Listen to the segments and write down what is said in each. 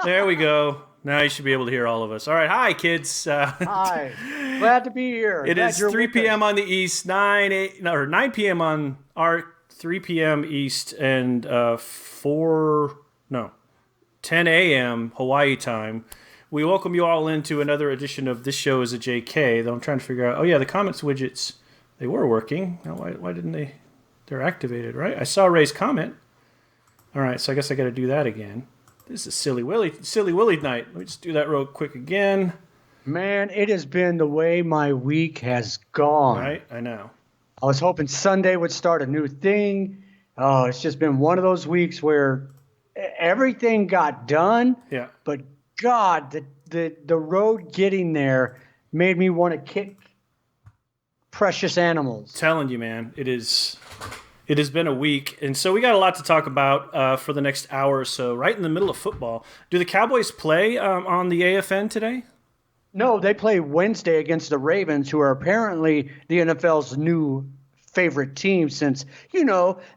There we go. Now you should be able to hear all of us. All right. Hi, kids. Hi. Glad to be here. It Glad is you're 3 with us. p.m. on the East, 9 p.m. on our 3 p.m. East, and 10 a.m. Hawaii time. We welcome you all into another edition of This Show is a JK, though I'm trying to figure out, the comments widgets, they were working. Now, why didn't they? They're activated, right? I saw Ray's comment. All right, so I guess I got to do that again. This is Silly Willy night. Let me just do that real quick again. Man, it has been the way my week has gone. Right, I know. I was hoping Sunday would start a new thing. Oh, it's just been one of those weeks where everything got done. Yeah. But God, the road getting there made me want to kick precious animals. Telling you, man, it has been a week, and so we got a lot to talk about for the next hour or so. Right in the middle of football, do the Cowboys play on the AFN today? No, they play Wednesday against the Ravens, who are apparently the NFL's new favorite team since,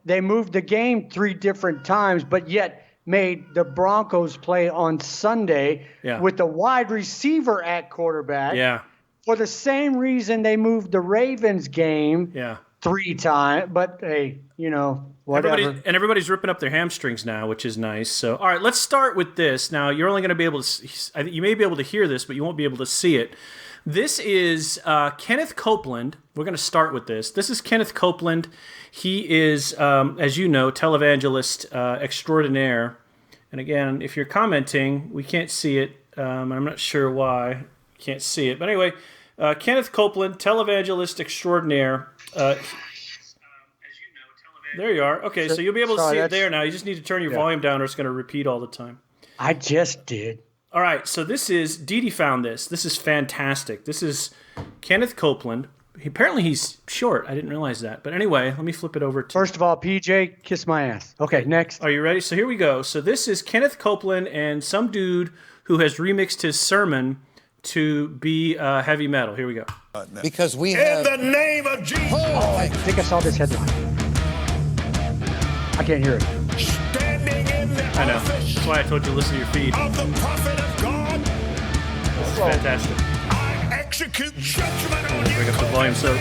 they moved the game 3 different times, but yet made the Broncos play on Sunday with the wide receiver at quarterback. Yeah. For the same reason they moved the Ravens game 3 times. But, hey, whatever. Everybody's ripping up their hamstrings now, which is nice. So, all right, let's start with this. Now, you're only going to be able to you may be able to hear this, but you won't be able to see it. This is Kenneth Copeland. We're going to start with this. This is Kenneth Copeland. He is, as you know, televangelist extraordinaire. And again, if you're commenting, we can't see it. I'm not sure why you can't see it. But anyway, Kenneth Copeland, televangelist extraordinaire. There you are. Okay, so you'll be able to see it there now. You just need to turn your volume down or it's going to repeat all the time. I just did. All right, so this is, Dee found this. This is fantastic. This is Kenneth Copeland. Apparently he's short. I didn't realize that. But anyway, let me flip it over to... First of all, PJ, kiss my ass. Okay, next. Are you ready? So here we go. So this is Kenneth Copeland and some dude who has remixed his sermon to be heavy metal. Here we go. Because we have... In the name of Jesus. I think I saw this headline. I can't hear it. Standing in the I know. That's why I told you to listen to your feed. of the prophet of God, This is fantastic. I execute judgment on you. Bring up the volume so... I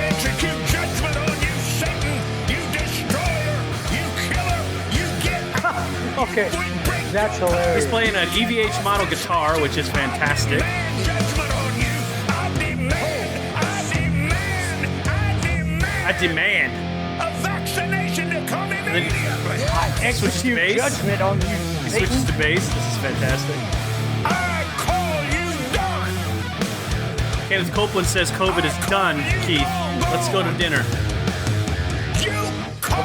execute judgment on you, Satan. You destroyer. You killer. You get... Okay, We break that's your hilarious. He's playing an EVH model guitar, which is fantastic. judgment on you. I demand a vaccination to come immediately. switches to bass. Judgment on you, He Satan. switches to bass. This is fantastic. I call you done. Kenneth Copeland says COVID is done, Keith. Let's go to dinner. You calm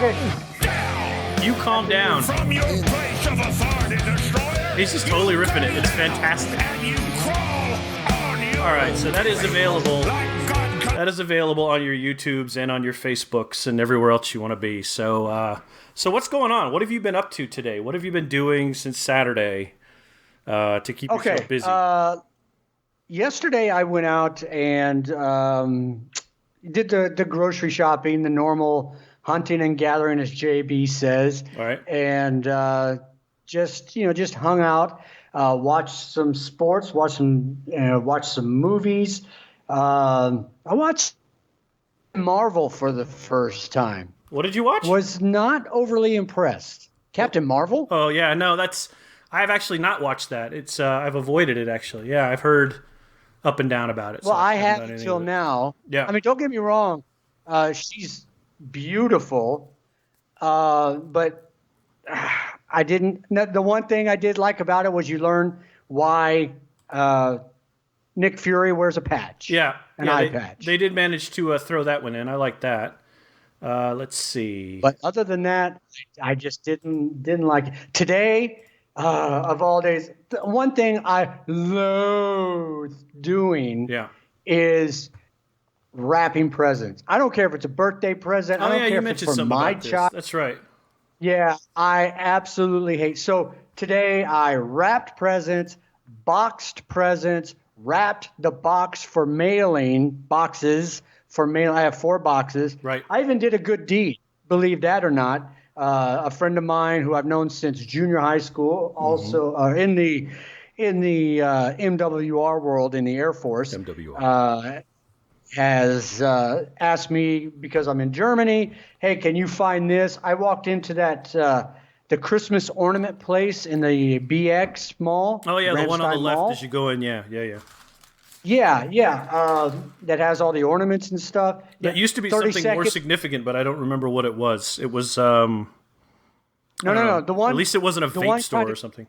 down You calm down. from your place of authority, destroyer. He's just totally ripping it. It's fantastic. And you crawl on your All right, so that is available. like God. That is available on your YouTubes and on your Facebooks and everywhere else you want to be. So, so what's going on? What have you been up to today? What have you been doing since Saturday to keep yourself busy? Yesterday I went out and did the grocery shopping, the normal hunting and gathering, as JB says. All right. And just hung out, watched some sports, watched some movies. I watched Marvel for the first time. What did you watch? Was not overly impressed. Captain Marvel? Oh yeah, no, I've actually not watched that. It's I've avoided it actually. Yeah, I've heard up and down about it. Well, I haven't have done anything until with it. now. Yeah. I mean, don't get me wrong. She's beautiful, but I didn't. The one thing I did like about it was you learn why Nick Fury wears a patch. Yeah, an yeah, eye they, patch. They did manage to throw that one in. I like that. Let's see. But other than that, I just didn't like it. Today, of all days, the one thing I loathe doing is wrapping presents. I don't care if it's a birthday present. I don't care you if it's mentioned for something my about this. child. That's right. Yeah, I absolutely hate. So today I wrapped presents, boxed presents, wrapped the boxes for mailing. I have 4 boxes. Right. I even did a good deed, believe that or not. a friend of mine who I've known since junior high school, also in the MWR world in the Air Force, has asked me, because I'm in Germany, hey, can you find this? I walked into that the Christmas ornament place in the BX Mall. Oh yeah, the one on the Ramstein left Mall. as you go in. Yeah. Yeah. That has all the ornaments and stuff. That used to be 30 something more seconds. significant, but I don't remember what it was. It was No. The one. At least it wasn't a the vape one store kinda- or something.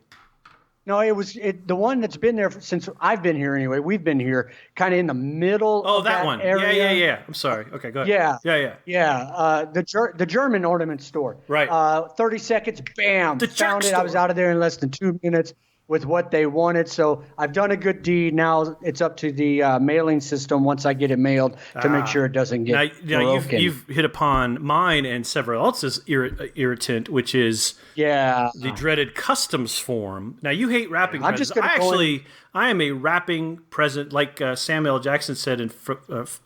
No, it was the one that's been there since I've been here. Anyway, we've been here, kind of in the middle. Oh, of that one. area. Yeah. I'm sorry. Okay, go ahead. Yeah. The German ornament store. Right. 30 seconds. Bam. The jerk Found it. I was store. out of there in less than 2 minutes with what they wanted. So I've done a good deed. Now it's up to the mailing system once I get it mailed to make sure it doesn't get Now broken. you've hit upon mine and several else's irritant, which is the dreaded customs form. Now you hate wrapping I'm presents. just gonna I am a wrapping present, like Samuel L. Jackson said in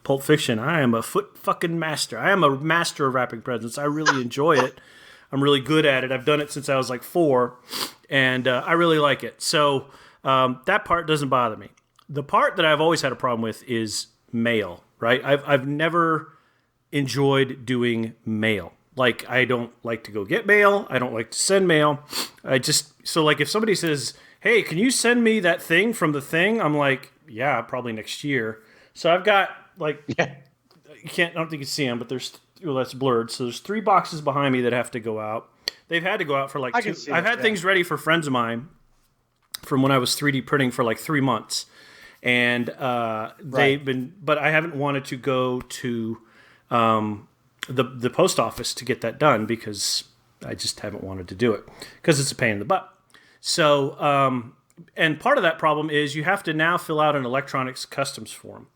Pulp Fiction. I am a fucking master. I am a master of wrapping presents. I really enjoy it. I'm really good at it. I've done it since I was like 4, and I really like it. So that part doesn't bother me. The part that I've always had a problem with is mail, right? I've never enjoyed doing mail. Like, I don't like to go get mail. I don't like to send mail. So like if somebody says, hey, can you send me that thing from the thing? I'm like, yeah, probably next year. So I've got like, I don't think you can see them, but that's blurred. So there's 3 boxes behind me that have to go out. They've had to go out for like 2. I've had things ready for friends of mine from when I was 3D printing for like 3 months. And they've been, but I haven't wanted to go to the post office to get that done because I just haven't wanted to do it because it's a pain in the butt. So, and part of that problem is you have to now fill out an electronics customs form.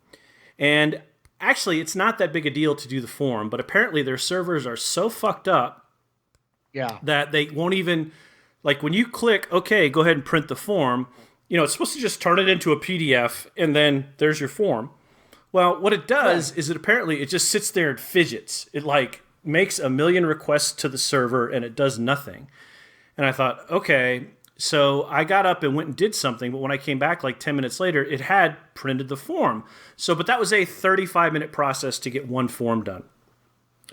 And actually, it's not that big a deal to do the form, but apparently their servers are so fucked up that they won't even, like when you click, okay, go ahead and print the form, it's supposed to just turn it into a PDF and then there's your form. Well, what it does is it just sits there and fidgets. It like makes a million requests to the server and it does nothing. And I thought, okay, so I got up and went and did something, but when I came back like 10 minutes later, it had printed the form. But that was a 35-minute process to get one form done.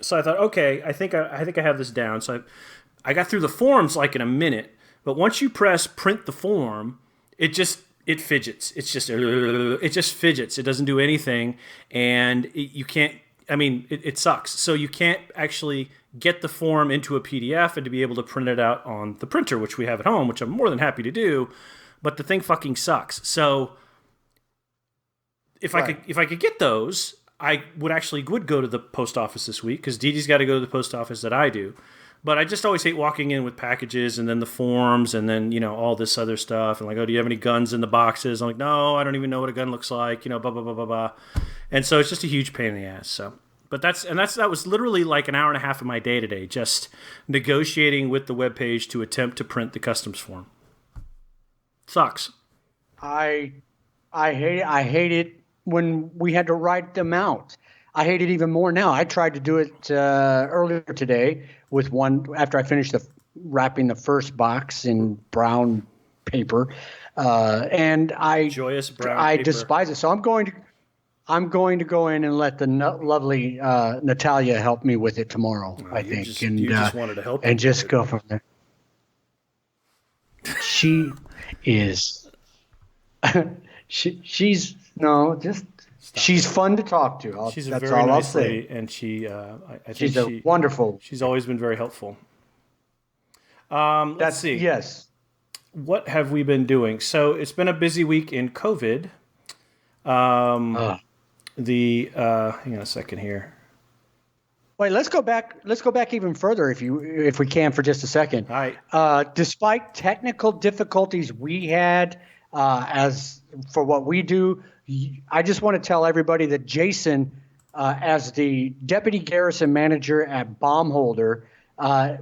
So I thought, okay, I think I have this down. So I got through the forms like in a minute, but once you press print the form, it fidgets. It just fidgets. It doesn't do anything, and you can't. I mean, it sucks. So you can't actually get the form into a PDF and to be able to print it out on the printer, which we have at home, which I'm more than happy to do. But the thing fucking sucks. So if I could get those, I would go to the post office this week because Dee Dee's got to go to the post office that I do. But I just always hate walking in with packages and then the forms and then, all this other stuff. And like, oh, do you have any guns in the boxes? I'm like, no, I don't even know what a gun looks like, blah, blah, blah, blah, blah. And so it's just a huge pain in the ass. So, but that was literally like an hour and a half of my day today, just negotiating with the webpage to attempt to print the customs form. Sucks. I hate it when we had to write them out. I hate it even more now. I tried to do it earlier today with one after I finished wrapping the first box in brown paper, and Joyous brown paper. despise it. So I'm going to go in and let the lovely Natalia help me with it tomorrow. I think, you just wanted to help, and just go from there. She is. She's no just. Stop She's fun to talk to. She's a that's very all nice I'll lady, say. and I She's think wonderful. She's always been very helpful. Let's see. Yes. What have we been doing? So it's been a busy week in COVID. Hang on a second here. Wait, let's go back even further if we can for just a second. All right. Despite technical difficulties we had as for what we do, I just want to tell everybody that Jason, as the deputy garrison manager at Baumholder,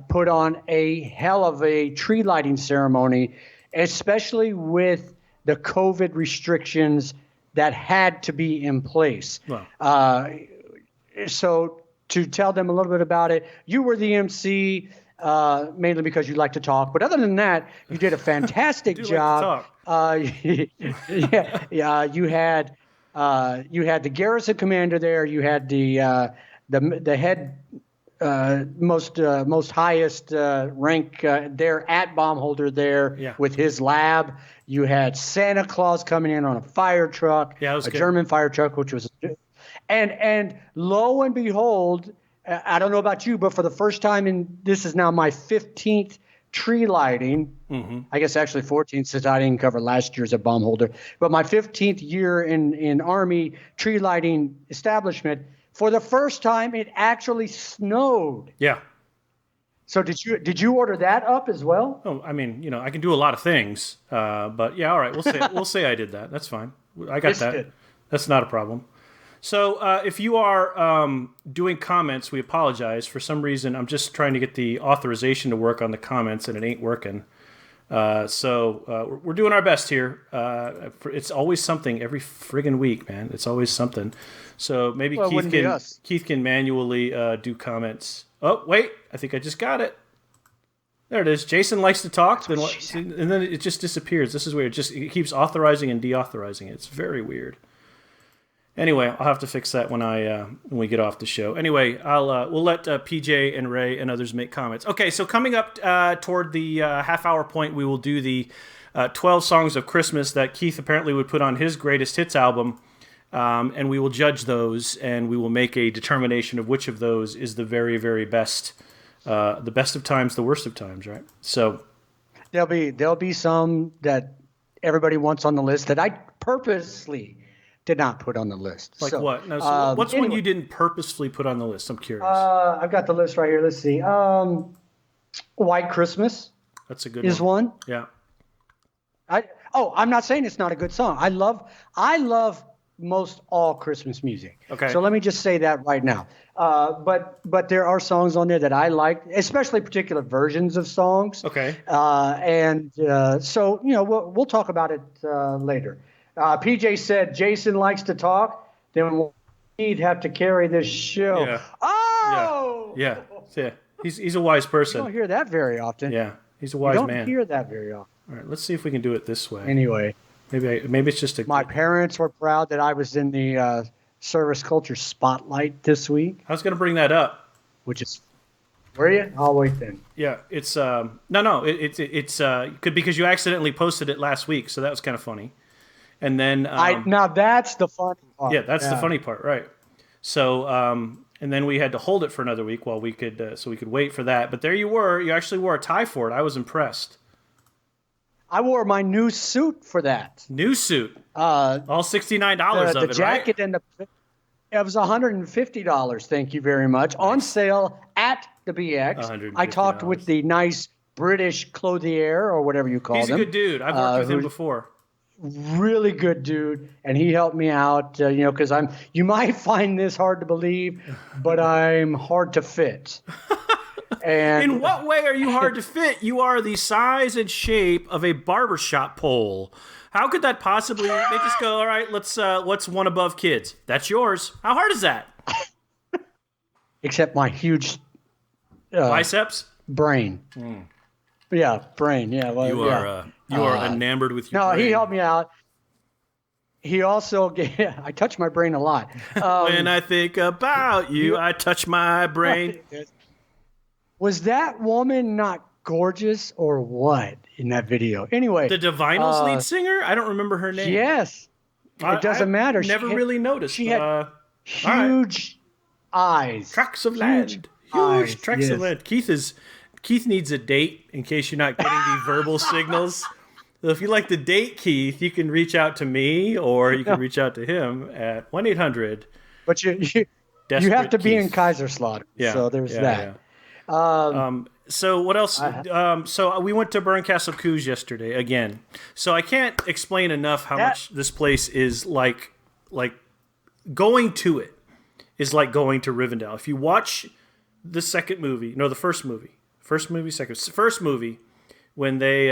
put on a hell of a tree lighting ceremony, especially with the COVID restrictions that had to be in place. Wow. So to tell them a little bit about it, you were the MC. mainly because you like to talk. But other than that, you did a fantastic job. Yeah. You had the garrison commander there. You had the head most highest rank there at bomb holder there with his lab. You had Santa Claus coming in on a fire truck, German fire truck, which was, and lo and behold, I don't know about you, but for the first time this is now my 15th tree lighting. I guess actually 14th since I didn't cover last year's at bomb holder, but my 15th year in Army tree lighting establishment. For the first time, it actually snowed. Yeah. So did you order that up as well? Oh, I mean, I can do a lot of things, but yeah, all right. We'll say I did that. That's fine. I got that. Good. That's not a problem. So if you are doing comments, we apologize. For some reason, I'm just trying to get the authorization to work on the comments, and it ain't working. So we're doing our best here. It's always something every friggin' week, man. It's always something. So maybe Keith can manually do comments. Oh, wait. I think I just got it. There it is. Jason likes to talk, and then it just disappears. This is weird. It keeps authorizing and deauthorizing it. It's very weird. Anyway, I'll have to fix that when we get off the show. Anyway, we'll let PJ and Ray and others make comments. Okay, so coming up toward the half-hour point, we will do the 12 songs of Christmas that Keith apparently would put on his greatest hits album, and we will judge those, and we will make a determination of which of those is the very, very best, the best of times, the worst of times, right? So there'll be some that everybody wants on the list that I purposely did not put on the list. Like what? No, so what's one you didn't purposefully put on the list? I'm curious. I've got the list right here. Let's see. White Christmas. That's a good one. Yeah. I'm not saying it's not a good song. I love most all Christmas music. Okay. So let me just say that right now. But there are songs on there that I like, especially particular versions of songs. Okay. So we'll talk about it later. PJ said Jason likes to talk, then we'd have to carry this show. Yeah. Oh! Yeah. He's a wise person. You don't hear that very often. Yeah, he's a wise man. You don't hear that very often. All right, let's see if we can do it this way. Anyway. Maybe it's just My parents were proud that I was in the service culture spotlight this week. I was going to bring that up. Were you? I'll wait then. Yeah, it's it's because you accidentally posted it last week, so that was kind of funny. And then now that's the funny part. Yeah, that's the funny part, right? So and then we had to hold it for another week while we could wait for that. But there you were. You actually wore a tie for it. I was impressed. I wore my new suit for that. New suit. All $69 of it, the jacket right? and it was $150. Thank you very much. Nice. On sale at the BX. I talked with the nice British clothier or whatever you call him. He's a good dude. I've worked with him before. Really good dude, and he helped me out. Because you might find this hard to believe, but I'm hard to fit. And in what way are you hard to fit? You are the size and shape of a barbershop pole. How could that possibly? They just go, all right, what's one above kids? That's yours. How hard is that? Except my huge biceps, brain. Yeah, brain. Yeah, well, you are enamored with your brain. No, he helped me out. He also I touch my brain a lot. When I think about you, I touch my brain. Was that woman not gorgeous or what in that video? Anyway. The Divinals lead singer? I don't remember her name. Yes. It doesn't matter. Never really noticed. She had huge eyes. Tracts of land. Huge tracts of land. Keith needs a date in case you're not getting the verbal signals. So if you like to date Keith, you can reach out to me or you can reach out to him at 1-800. But you have to be in Kaiserslautern. Yeah, so there's that. Yeah. So what else? So we went to Bernkastel Kues yesterday again. So I can't explain enough how much this place is like going to it is like going to Rivendell. If you watch the first movie, when they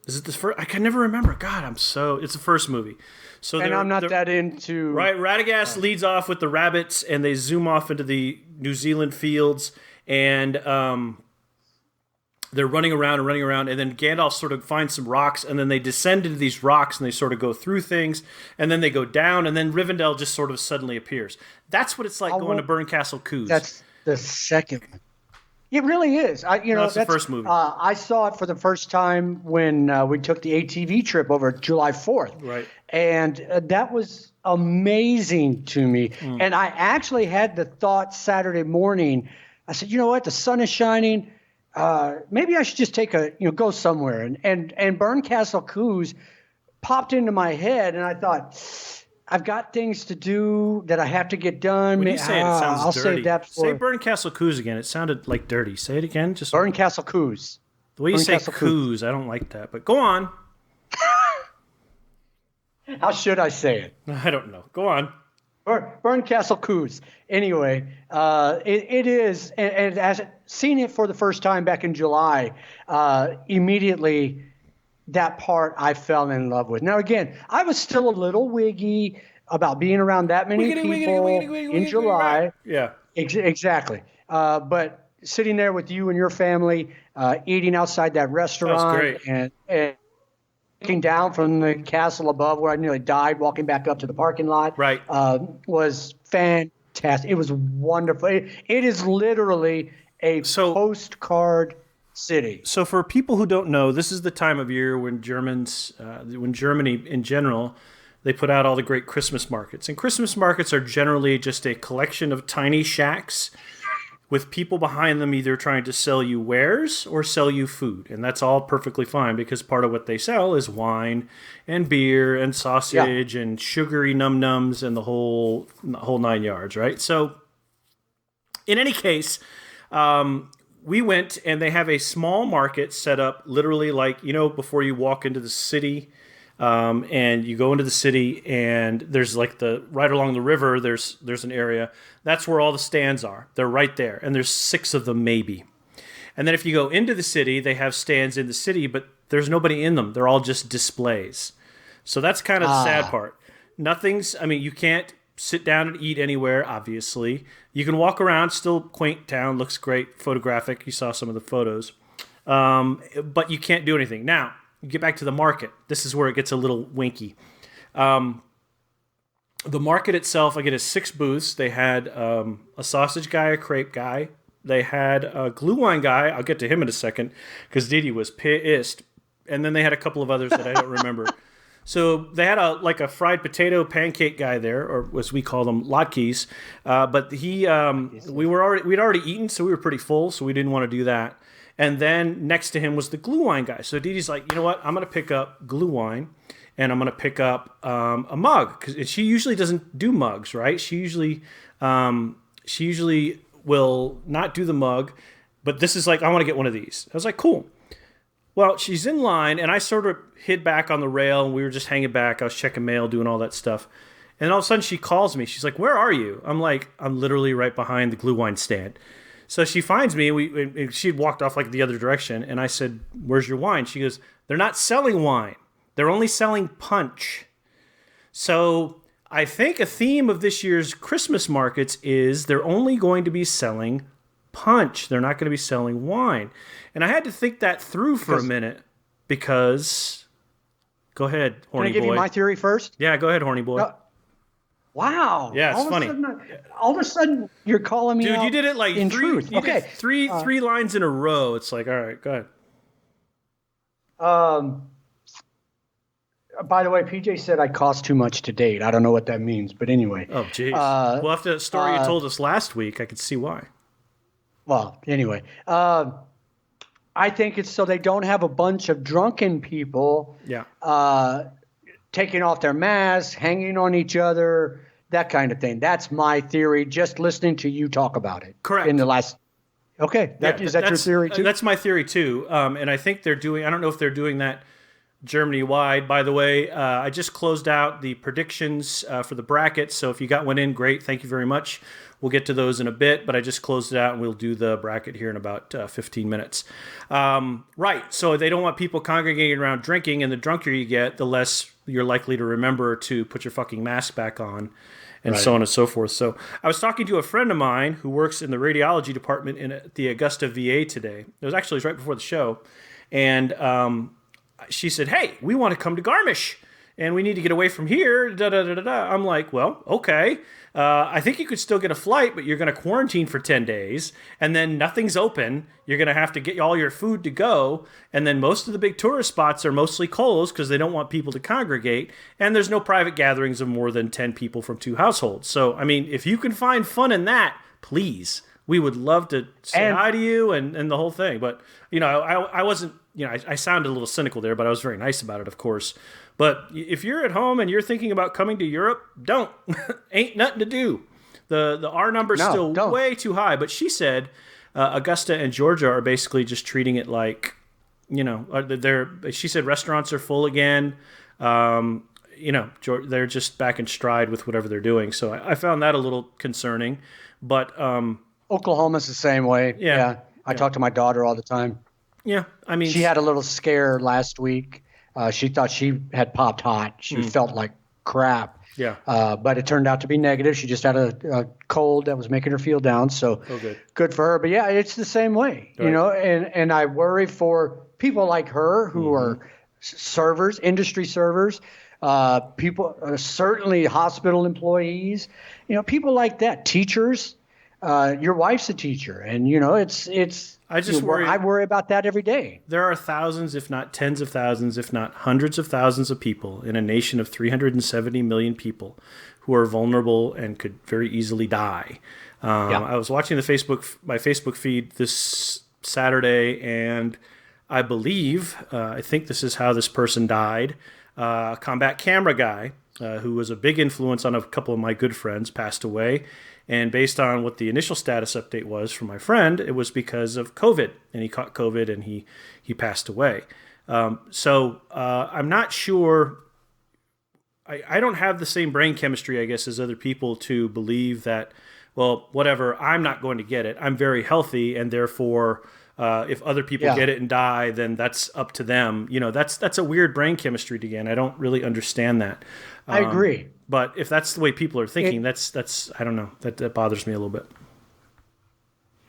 is it the first? I can never remember. God, it's the first movie. So I'm not that into. Right, Radagast leads off with the rabbits, and they zoom off into the New Zealand fields, and they're running around and running around, and then Gandalf sort of finds some rocks, and then they descend into these rocks, and they sort of go through things, and then they go down, and then Rivendell just sort of suddenly appears. That's what it's like going to Burncastle Coos. That's the second one. It really is. That's the first movie. I saw it for the first time when we took the ATV trip over July 4th. Right. And that was amazing to me. And I actually had the thought Saturday morning. I said, you know what? The sun is shining. Maybe I should just go somewhere. And Burncastle Coos popped into my head, and I thought, I've got things to do that I have to get done. When you say it sounds I'll dirty. save that for... Say Burncastle Coos again. It sounded like dirty. Say it again. Just Burncastle Coos. The way you say Coos, I don't like that. But go on. How should I say it? I don't know. Go on. Burncastle Coos. Anyway, it is, and as seeing it for the first time back in July, immediately that part I fell in love with. Now, again, I was still a little wiggy about being around that many people in July. Yeah. Exactly. But sitting there with you and your family, eating outside that restaurant and looking down from the castle above where I nearly died walking back up to the parking lot was fantastic. It was wonderful. It is literally a postcard city. So for people who don't know, this is the time of year when when Germany in general, they put out all the great Christmas markets. And Christmas markets are generally just a collection of tiny shacks with people behind them either trying to sell you wares or sell you food. And that's all perfectly fine because part of what they sell is wine and beer and sausage and sugary num-nums and the whole 9 yards, right? So in any case, we went and they have a small market set up literally like, before you walk into the city, and you go into the city and there's like right along the river, there's an area. That's where all the stands are. They're right there. And there's 6 of them maybe. And then if you go into the city, they have stands in the city, but there's nobody in them. They're all just displays. So that's kind of the sad part. You can't sit down and eat anywhere, obviously. You can walk around, still quaint town, looks great, photographic. You saw some of the photos. But you can't do anything. Now, you get back to the market. This is where it gets a little winky. The market itself, again, is 6 booths. They had a sausage guy, a crepe guy. They had a glue wine guy. I'll get to him in a second because Didi was pissed. And then they had a couple of others that I don't remember. So they had a fried potato pancake guy there, or as we call them, latkes. But we'd already eaten, so we were pretty full, so we didn't want to do that. And then next to him was the glue wine guy. So Didi's like, you know what? I'm going to pick up glue wine, and I'm going to pick up a mug because she usually doesn't do mugs, right? She usually will not do the mug, but this is like, I want to get one of these. I was like, cool. Well, she's in line, and I sort of hid back on the rail, and we were just hanging back. I was checking mail, doing all that stuff. And all of a sudden, she calls me. She's like, where are you? I'm like, I'm literally right behind the glue wine stand. So she finds me, and she had walked off like the other direction, and I said, where's your wine? She goes, they're not selling wine. They're only selling punch. So I think a theme of this year's Christmas markets is they're only going to be selling punch. They're not going to be selling wine. And I had to think that through for a minute because... Go ahead, horny boy. Can I give you my theory first? Yeah, go ahead, horny boy. Wow. Yeah, it's funny. All of a sudden, you're calling me out. Dude, you did it like in truth. Okay. Three lines in a row. It's like, all right, go ahead. By the way, PJ said I cost too much to date. I don't know what that means, but anyway. Oh, geez. Well, after the story you told us last week, I could see why. Well, anyway. I think it's so they don't have a bunch of drunken people taking off their masks, hanging on each other, that kind of thing. That's my theory, just listening to you talk about it. Correct. In the last... Okay. Is that your theory, too? That's my theory, too. And I think they're doing... I don't know if they're doing that Germany-wide. By the way, I just closed out the predictions for the bracket, so if you got one in, great. Thank you very much. We'll get to those in a bit, but I just closed it out, and we'll do the bracket here in about 15 minutes. Right, so they don't want people congregating around drinking, and the drunker you get, the less you're likely to remember to put your fucking mask back on, and so on and so forth. So I was talking to a friend of mine who works in the radiology department in the Augusta VA today. It was actually right before the show, and she said, "Hey, we want to come to Garmisch, and we need to get away from here." Da, da, da, da, da. I'm like, well, okay. I think you could still get a flight, but you're going to quarantine for 10 days, and then nothing's open. You're going to have to get all your food to go, and then most of the big tourist spots are mostly closed because they don't want people to congregate, and there's no private gatherings of more than 10 people from 2 households. So, I mean, if you can find fun in that, please. We would love to say hi to you and the whole thing. But, you know, I wasn't, you know, I sounded a little cynical there, but I was very nice about it, of course. But if you're at home and you're thinking about coming to Europe, don't. Ain't nothing to do. The R number's still way too high. But she said Augusta and Georgia are basically just treating it like, you know, she said restaurants are full again. You know, they're just back in stride with whatever they're doing. So I found that a little concerning. But Oklahoma's the same way. Yeah. I talk to my daughter all the time. Yeah, I mean, she had a little scare last week. She thought she had popped hot. She felt like crap. Yeah. But it turned out to be negative. She just had a cold that was making her feel down. So good for her. But yeah, it's the same way, you know, and I worry for people like her who are servers, industry servers, people, certainly hospital employees, you know, people like that, teachers. Your wife's a teacher, and you know I just worry. I worry about that every day. There are thousands, if not tens of thousands, if not hundreds of thousands of people in a nation of 370 million people who are vulnerable and could very easily die. I was watching my Facebook feed this Saturday, and I believe I think this is how this person died. A combat camera guy who was a big influence on a couple of my good friends passed away. And based on what the initial status update was from my friend, it was because of COVID. And he caught COVID and he passed away. So I'm not sure. I don't have the same brain chemistry, I guess, as other people to believe that, well, whatever, I'm not going to get it. I'm very healthy, and therefore, if other people get it and die, then that's up to them. You know, that's a weird brain chemistry again. I don't really understand that. I agree. But if that's the way people are thinking, that's I don't know. That bothers me a little bit.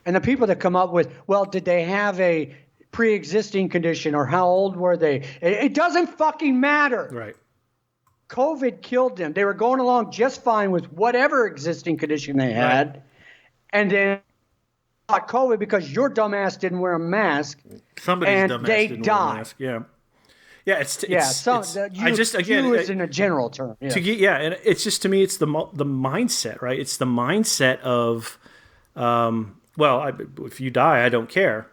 And the people that come up with, well, did they have a pre-existing condition or how old were they? It doesn't fucking matter. Right. COVID killed them. They were going along just fine with whatever existing condition they had. Right. And then got COVID because your dumbass didn't wear a mask. Somebody's dumbass they didn't died. wear a mask. Yeah. Yeah, it's in a general term. Yeah. And it's just, to me, it's the mindset, right? It's the mindset of, if you die, I don't care,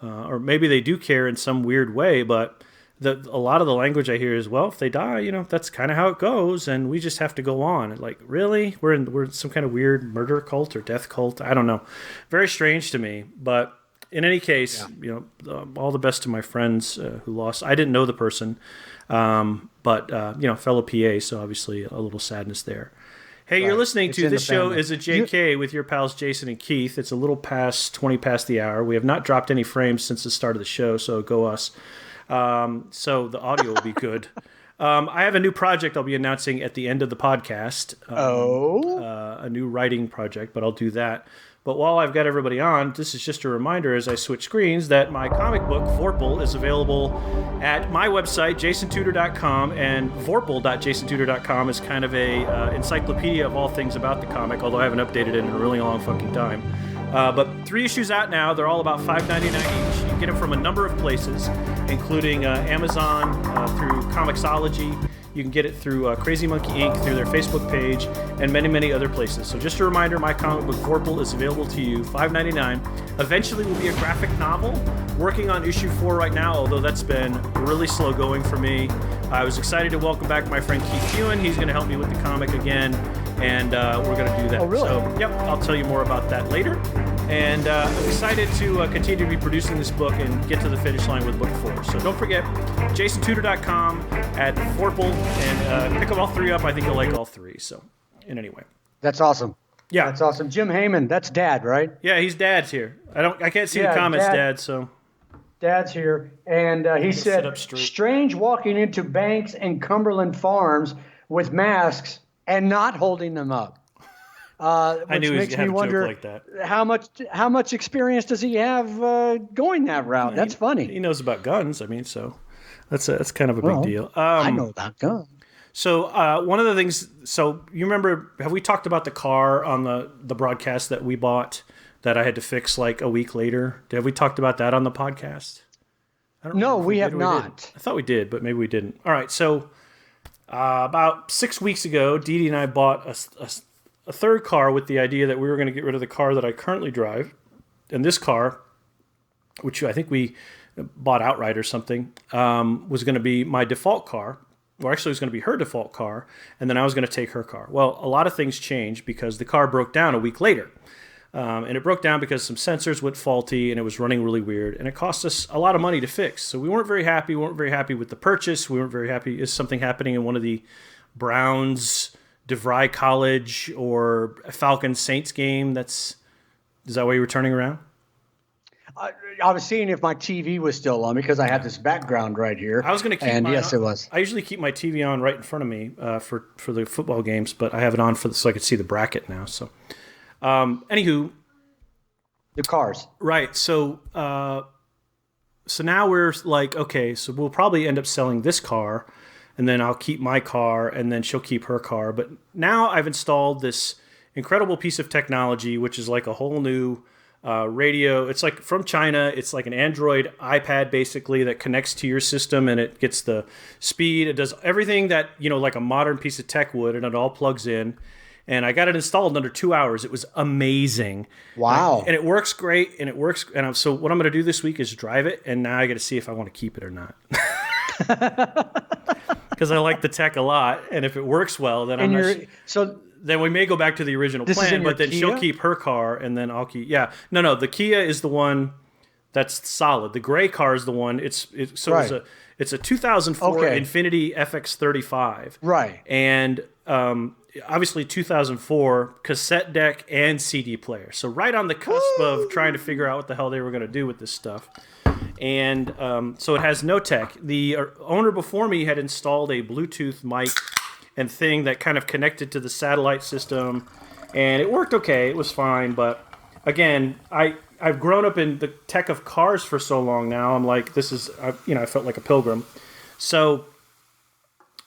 or maybe they do care in some weird way. But a lot of the language I hear is, well, if they die, you know, that's kind of how it goes, and we just have to go on. Like, really, we're in some kind of weird murder cult or death cult. I don't know. Very strange to me, but. In any case, you know, all the best to my friends who lost. I didn't know the person, but you know, fellow PA, so obviously a little sadness there. Hey, you're listening to This Show is a JK with your pals Jason and Keith. It's a little past 20 past the hour. We have not dropped any frames since the start of the show, so go us. So the audio will be good. I have a new project I'll be announcing at the end of the podcast. A new writing project, but I'll do that. But while I've got everybody on, this is just a reminder as I switch screens that my comic book, Vorpal, is available at my website, jasontutor.com, and vorpal.jasontutor.com is kind of a encyclopedia of all things about the comic, although I haven't updated it in a really long fucking time. But 3 issues out now. They're all about $5.99 each. You can get them from a number of places, including Amazon, through Comixology. You can get it through Crazy Monkey Inc., through their Facebook page, and many, many other places. So just a reminder, my comic book Vorpal is available to you, $5.99. Eventually will be a graphic novel. Working on issue 4 right now, although that's been really slow going for me. I was excited to welcome back my friend Keith Ewan. He's going to help me with the comic again, and we're going to do that. Oh, really? So, yep, I'll tell you more about that later. And I'm excited to continue to be producing this book and get to the finish line with book 4. So don't forget, jasontutor.com at Forple, and pick them all 3 up. I think you'll like all 3. So, and anyway. That's awesome. Yeah. That's awesome. Jim Heyman, that's Dad, right? Yeah, he's Dad's here. I can't see the comments, Dad, so. Dad's here. And he said, strange walking into banks and Cumberland Farms with masks and not holding them up. I knew he was makes going me to have a joke wonder like that. how much experience does he have going that route? That's funny. He knows about guns. I mean, so that's kind of a big deal. I know about guns. So one of the things. So you remember? Have we talked about the car on the broadcast that we bought that I had to fix like a week later? Have we talked about that on the podcast? No, we have not. I thought we did, but maybe we didn't. All right. So about 6 weeks ago, Dee Dee and I bought a third car with the idea that we were going to get rid of the car that I currently drive. And this car, which I think we bought outright or something, was going to be my default car. Or actually, it was going to be her default car. And then I was going to take her car. Well, a lot of things changed because the car broke down a week later. And it broke down because some sensors went faulty and it was running really weird. And it cost us a lot of money to fix. So we weren't very happy. We weren't very happy with the purchase. We weren't very happy. Is something happening in one of the Browns DeVry College or Falcon Saints game? Is that why you were turning around? I was seeing if my TV was still on because I have this background right here. I was going to keep mine yes, on. It was. I usually keep my TV on right in front of me for the football games, but I have it on so I could see the bracket now. So, anywho, the cars. Right. So, so now we're like, okay, so we'll probably end up selling this car. And then I'll keep my car, and then she'll keep her car. But now I've installed this incredible piece of technology, which is like a whole new radio. It's like from China. It's like an Android iPad, basically, that connects to your system, and it gets the speed. It does everything that, like a modern piece of tech would, and it all plugs in. And I got it installed in under 2 hours. It was amazing. Wow. And it works great, and it works. And so what I'm going to do this week is drive it, and now I got to see if I want to keep it or not. Because I like the tech a lot, and if it works well, then then we may go back to the original plan. But then she'll keep her car, and then I'll keep. Yeah, no, the Kia is the one that's solid. The gray car is the one. It's a 2004 Infiniti FX35. Right. And obviously 2004 cassette deck and CD player. So right on the cusp of trying to figure out what the hell they were going to do with this stuff. And so it has no tech. The owner before me had installed a Bluetooth mic and thing that kind of connected to the satellite system, and it worked okay. It was fine, but again, I've grown up in the tech of cars for so long now. I'm like, I felt like a pilgrim. So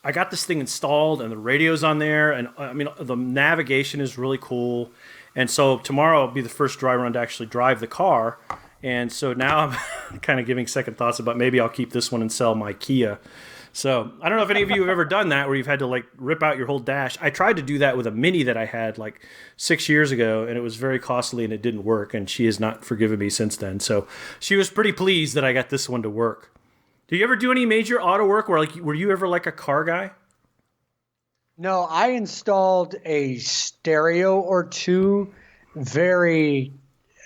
I got this thing installed, and the radio's on there, and I mean, the navigation is really cool. And so tomorrow will be the first dry run to actually drive the car. And so now I'm kind of giving second thoughts about maybe I'll keep this one and sell my Kia. So I don't know if any of you have ever done that where you've had to like rip out your whole dash. I tried to do that with a Mini that I had like 6 years ago, and it was very costly and it didn't work. And she has not forgiven me since then. So she was pretty pleased that I got this one to work. Do you ever do any major auto work were you ever like a car guy? No, I installed a stereo or two very...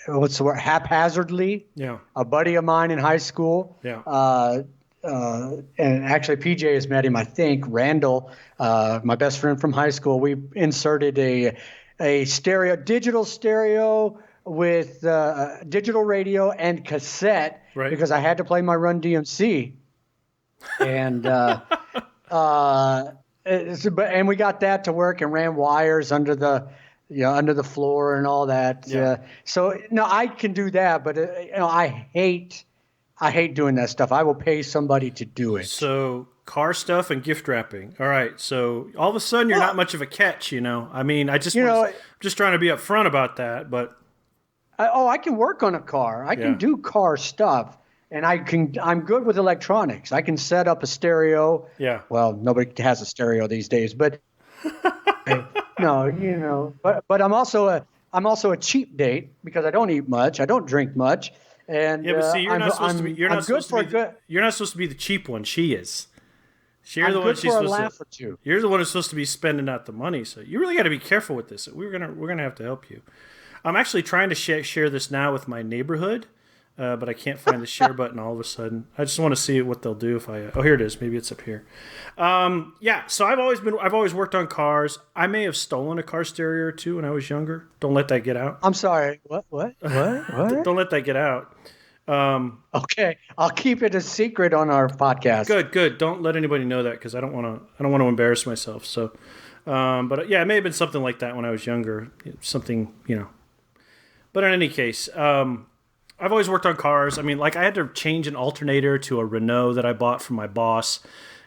what's the word? Haphazardly. Yeah. A buddy of mine in high school. Yeah. And actually, PJ has met him, I think. Randall, my best friend from high school. We inserted a digital stereo with digital radio and cassette because I had to play my Run DMC. And and we got that to work and ran wires under the floor and all that. Yeah. So no, I can do that, but I hate doing that stuff. I will pay somebody to do it. So car stuff and gift wrapping. All right. So all of a sudden you're not much of a catch, I mean, I'm just trying to be upfront about that, but I can work on a car. I can do car stuff. And I'm good with electronics. I can set up a stereo. Yeah. Well, nobody has a stereo these days, but no, but I'm also a cheap date because I don't eat much. I don't drink much. And but see, you're not supposed to be the cheap one. She is. You're the one she's supposed to. You're the one who's supposed to be spending out the money. So you really got to be careful with this. We're gonna have to help you. I'm actually trying to share this now with my neighborhood, but I can't find the share button all of a sudden. I just want to see what they'll do if I. Oh, here it is. Maybe it's up here. Yeah. So I've always worked on cars. I may have stolen a car stereo or two when I was younger. Don't let that get out. I'm sorry. What? Don't let that get out. Okay, I'll keep it a secret on our podcast. Good. Don't let anybody know that because I don't want to embarrass myself. So, but yeah, it may have been something like that when I was younger. Something, But in any case, I've always worked on cars. I mean, like I had to change an alternator to a Renault that I bought from my boss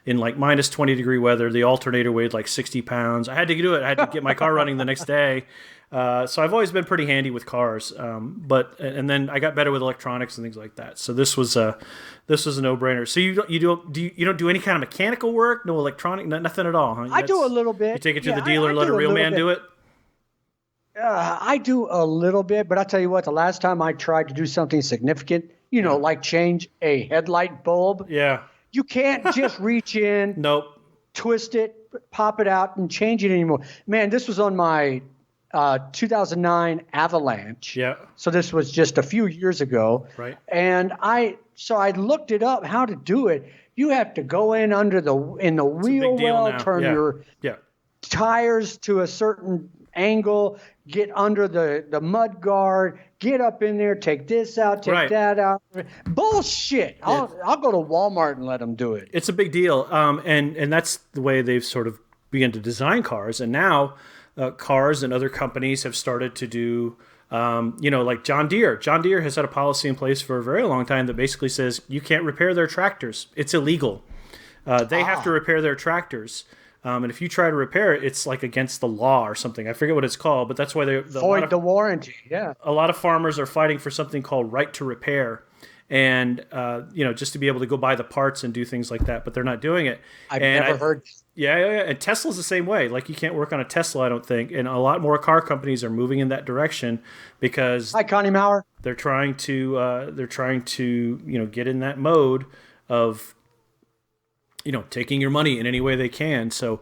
in like minus 20-degree weather. The alternator weighed like 60 pounds. I had to do it. I had to get my car running the next day. So I've always been pretty handy with cars. And then I got better with electronics and things like that. So this was a no-brainer. So you don't do any kind of mechanical work, no electronic, nothing at all, huh? I do a little bit. You take it to the dealer, let a real man do it. I do a little bit, but I'll tell you what, the last time I tried to do something significant, like change a headlight bulb. Yeah. You can't just reach in, Nope. twist it, pop it out, and change it anymore. Man, this was on my 2009 Avalanche. Yeah. So this was just a few years ago. Right. And I looked it up how to do it. You have to go in the wheel well, turn your tires to a certain angle, get under the mud guard, get up in there, take this out, take that out. Bullshit. I'll go to Walmart and let them do it. It's a big deal. And that's the way they've sort of begun to design cars. And now cars and other companies have started to do, like John Deere. John Deere has had a policy in place for a very long time that basically says you can't repair their tractors. It's illegal. They have to repair their tractors. And if you try to repair it, it's like against the law or something. I forget what it's called, but that's why they void the warranty. Yeah, a lot of farmers are fighting for something called right to repair, and just to be able to go buy the parts and do things like that. But they're not doing it. I've never heard. Yeah. And Tesla's the same way. Like you can't work on a Tesla, I don't think. And a lot more car companies are moving in that direction because hi, Connie Maurer. They're trying to get in that mode of taking your money in any way they can. So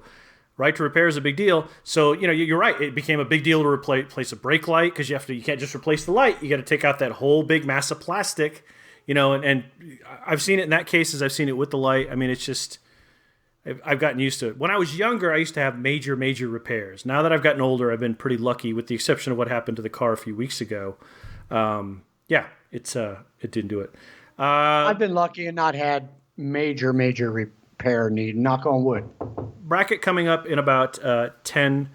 right to repair is a big deal. So, you're right. It became a big deal to replace a brake light because you can't just replace the light. You got to take out that whole big mass of plastic, and I've seen it in that case as I've seen it with the light. I mean, it's just, I've gotten used to it. When I was younger, I used to have major, major repairs. Now that I've gotten older, I've been pretty lucky with the exception of what happened to the car a few weeks ago. It didn't do it. I've been lucky and not had major repair need. Knock on wood. Bracket coming up in about 10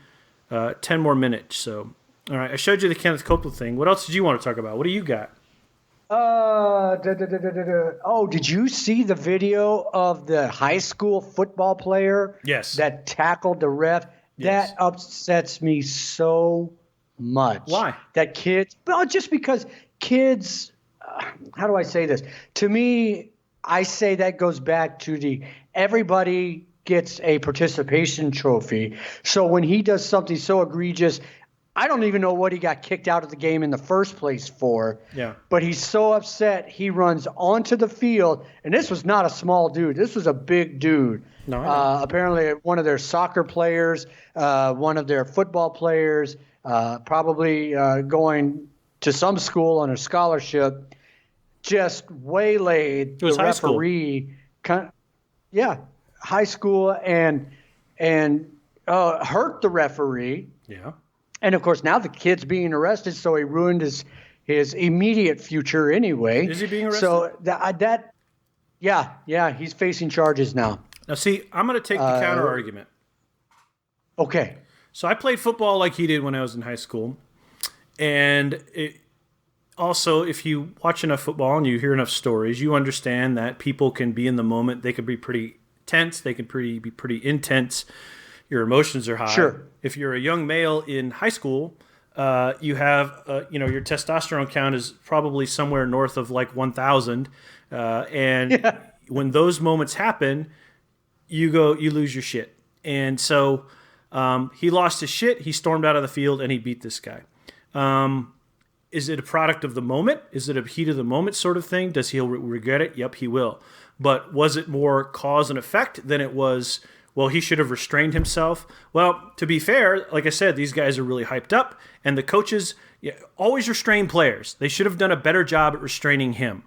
more minutes. So, all right, I showed you the Kenneth Copeland thing. What else did you want to talk about? What do you got? Oh, did you see the video of the high school football player? Yes. That tackled the ref? Yes. That upsets me so much. Why? That kids, well, just because kids, how do I say this? To me, I say that goes back to everybody gets a participation trophy. So when he does something so egregious, I don't even know what he got kicked out of the game in the first place for. Yeah. But he's so upset, he runs onto the field. And this was not a small dude. This was a big dude. No, apparently one of their soccer players, one of their football players, probably going to some school on a scholarship, just waylaid the referee. High school and hurt the referee. Yeah. And of course now the kid's being arrested, so he ruined his immediate future anyway. Is he being arrested? So he's facing charges now. Now see, I'm going to take the counter argument. Okay. So I played football like he did when I was in high school, and also, if you watch enough football and you hear enough stories, you understand that people can be in the moment. They can be pretty tense. They can be pretty intense. Your emotions are high. Sure. If you're a young male in high school, you have, your testosterone count is probably somewhere north of like 1,000. When those moments happen, you lose your shit. And so he lost his shit. He stormed out of the field and he beat this guy. Is it a product of the moment? Is it a heat of the moment sort of thing? Does he regret it? Yep, he will. But was it more cause and effect than it was, well, he should have restrained himself? Well, to be fair, like I said, these guys are really hyped up, and the coaches Yeah, always restrain players. They should have done a better job at restraining him.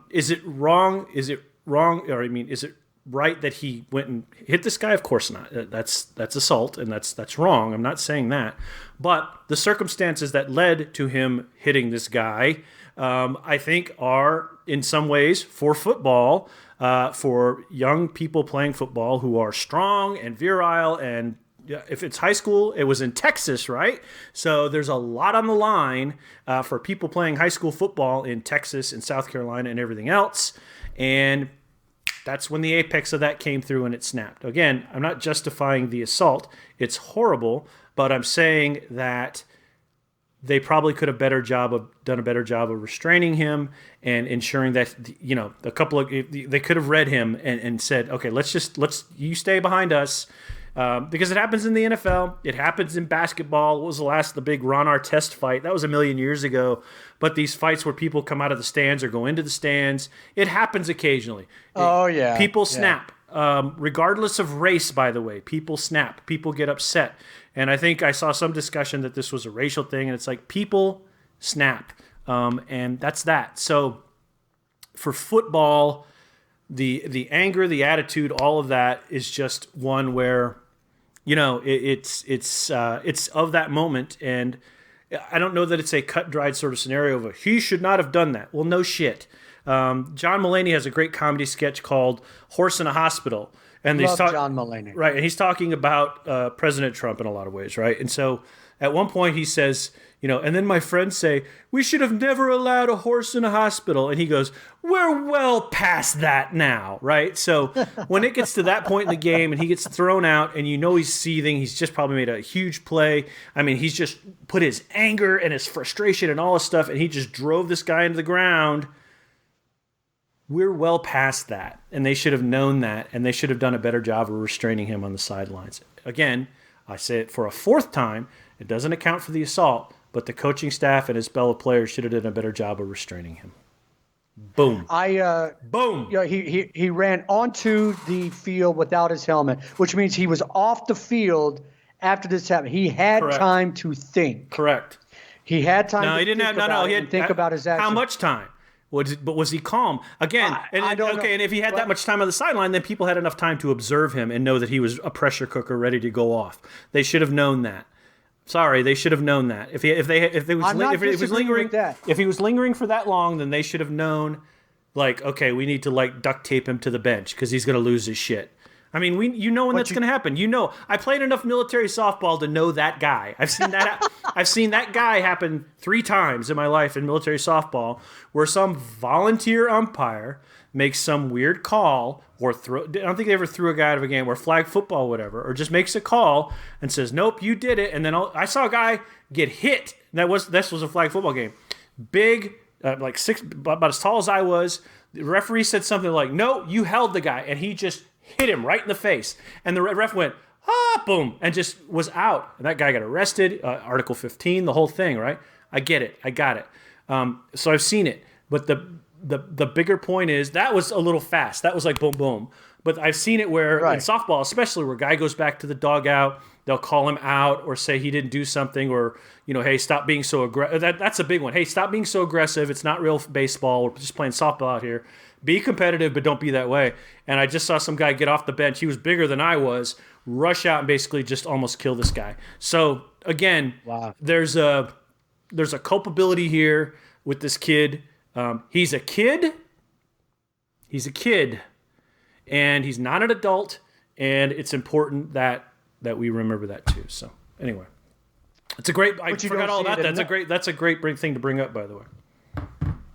Is it wrong? Is it wrong? Or I mean, is it right that he went and hit this guy? Of course not. That's assault, and that's wrong. I'm not saying that. But the circumstances that led to him hitting this guy, I think, are in some ways for football, for young people playing football who are strong and virile. And if it's high school, it was in Texas, right? So there's a lot on the line for people playing high school football in Texas and South Carolina and everything else. And that's when the apex of that came through and it snapped. Again, I'm not justifying the assault. It's horrible, but I'm saying that they probably could have done a better job of restraining him and ensuring that, you know, they could have read him and said, okay, you stay behind us. Because it happens in the NFL. It happens in basketball. What was the big Ron Artest fight? That was a million years ago. But these fights where people come out of the stands or go into the stands, it happens occasionally. Oh, yeah. People snap. Regardless of race, by the way, people snap. People get upset. And I think I saw some discussion that this was a racial thing, and it's like people snap. And that's that. So for football, the anger, the attitude, all of that is just one where, you know, it's of that moment. And I don't know that it's a cut-dried sort of scenario of he should not have done that. Well, no shit. John Mulaney has a great comedy sketch called Horse in a Hospital. And Love John Mulaney. Right, and he's talking about President Trump in a lot of ways, right? And so at one point he says, you know, and then my friends say, we should have never allowed a horse in a hospital. And he goes, we're well past that now, right? So when it gets to that point in the game and he gets thrown out and you know he's seething, he's just probably made a huge play. I mean, he's just put his anger and his frustration and all this stuff, and he just drove this guy into the ground. We're well past that, and they should have known that, and they should have done a better job of restraining him on the sidelines. Again, I say it for a fourth time, it doesn't account for the assault, but the coaching staff and his fellow players should have done a better job of restraining him. Boom. Boom. You know, he ran onto the field without his helmet, which means he was off the field after this happened. He had Correct. time to think. Correct. He had time No, to he didn't think have, about no, it he and had, think about his actions. How much time? But was he calm? Again, I don't know. And if he had that much time on the sideline, then people had enough time to observe him and know that he was a pressure cooker ready to go off. They should have known that. Sorry, they should have known that. If he was lingering for that long, then they should have known, like, okay, we need to like duct tape him to the bench because he's going to lose his shit. I mean, when that's going to happen. You know, I played enough military softball to know that guy. I've seen that. I've seen that guy happen 3 times in my life in military softball, where some volunteer umpire makes some weird call or I don't think they ever threw a guy out of a game, or flag football, whatever, or just makes a call and says, "Nope, you did it." And then I saw a guy get hit. This was a flag football game. Big, like 6, about as tall as I was. The referee said something like, "No, you held the guy," and he just hit him right in the face. And the ref went, boom, and just was out. And that guy got arrested, Article 15, the whole thing, right? I get it. I got it. So I've seen it. But the bigger point is that was a little fast. That was like boom, boom. But I've seen it where, in softball especially, where a guy goes back to the dugout, they'll call him out or say he didn't do something, or, you know, hey, stop being so aggressive. That's a big one. Hey, stop being so aggressive. It's not real baseball. We're just playing softball out here. Be competitive, but don't be that way. And I just saw some guy get off the bench. He was bigger than I was, rush out and basically just almost kill this guy. So again, there's a culpability here with this kid. He's a kid. And he's not an adult. And it's important that we remember that too. So anyway, it's a great. I forgot all about that. That's a great thing to bring up, by the way.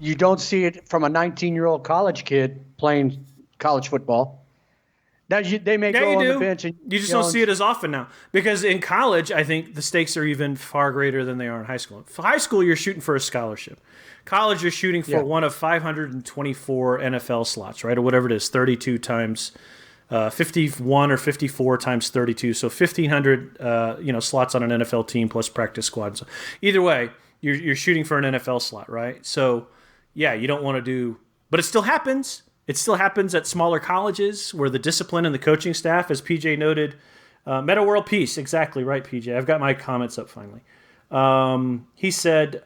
You don't see it from a 19-year-old college kid playing college football. Now they may go on the bench. And, you just don't see it as often now, because in college, I think the stakes are even far greater than they are in high school. For high school, you're shooting for a scholarship. College, you're shooting for one of 524 NFL slots, right, or whatever it is, 32 times 51 or 54 times 32, so 1,500 slots on an NFL team plus practice squad. So either way, you're shooting for an NFL slot, right? So yeah, you don't want to do, but it still happens. It still happens at smaller colleges where the discipline and the coaching staff, as PJ noted, Meta World Peace, exactly right, PJ. I've got my comments up finally. He said,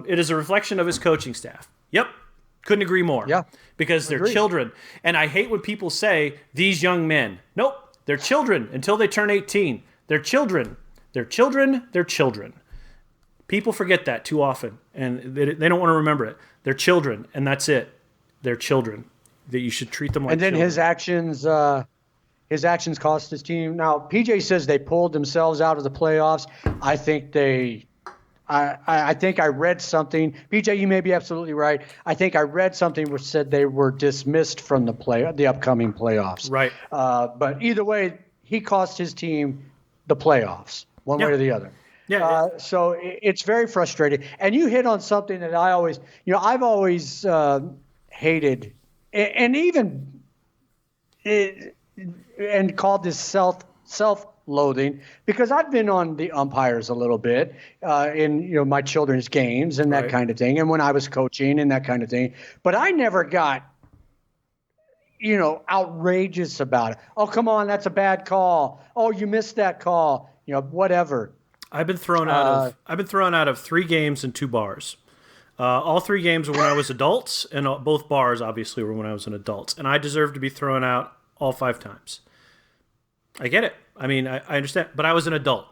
it is a reflection of his coaching staff. Yep. Couldn't agree more. Yeah. Because they're children. And I hate when people say, these young men. Nope. They're children until they turn 18. They're children. They're children. They're children. People forget that too often. And they don't want to remember it. They're children. And that's it. They're children. That you should treat them like children. And then his actions cost his team. Now, PJ says they pulled themselves out of the playoffs. I think I think I read something. PJ, you may be absolutely right. I think I read something which said they were dismissed from the upcoming playoffs. Right. But either way, he cost his team the playoffs, one way or the other. Yeah. So it's very frustrating. And you hit on something that I've always hated, and even and called this self-loathing, because I've been on the umpires a little bit in my children's games and that kind of thing, and when I was coaching and that kind of thing. But I never got outrageous about it. Oh, come on, that's a bad call. Oh, you missed that call. Whatever. I've been thrown out of 3 games and 2 bars. All 3 games were when I was adults, and both bars obviously were when I was an adult. And I deserve to be thrown out all 5 times. I get it. I mean, I understand, but I was an adult,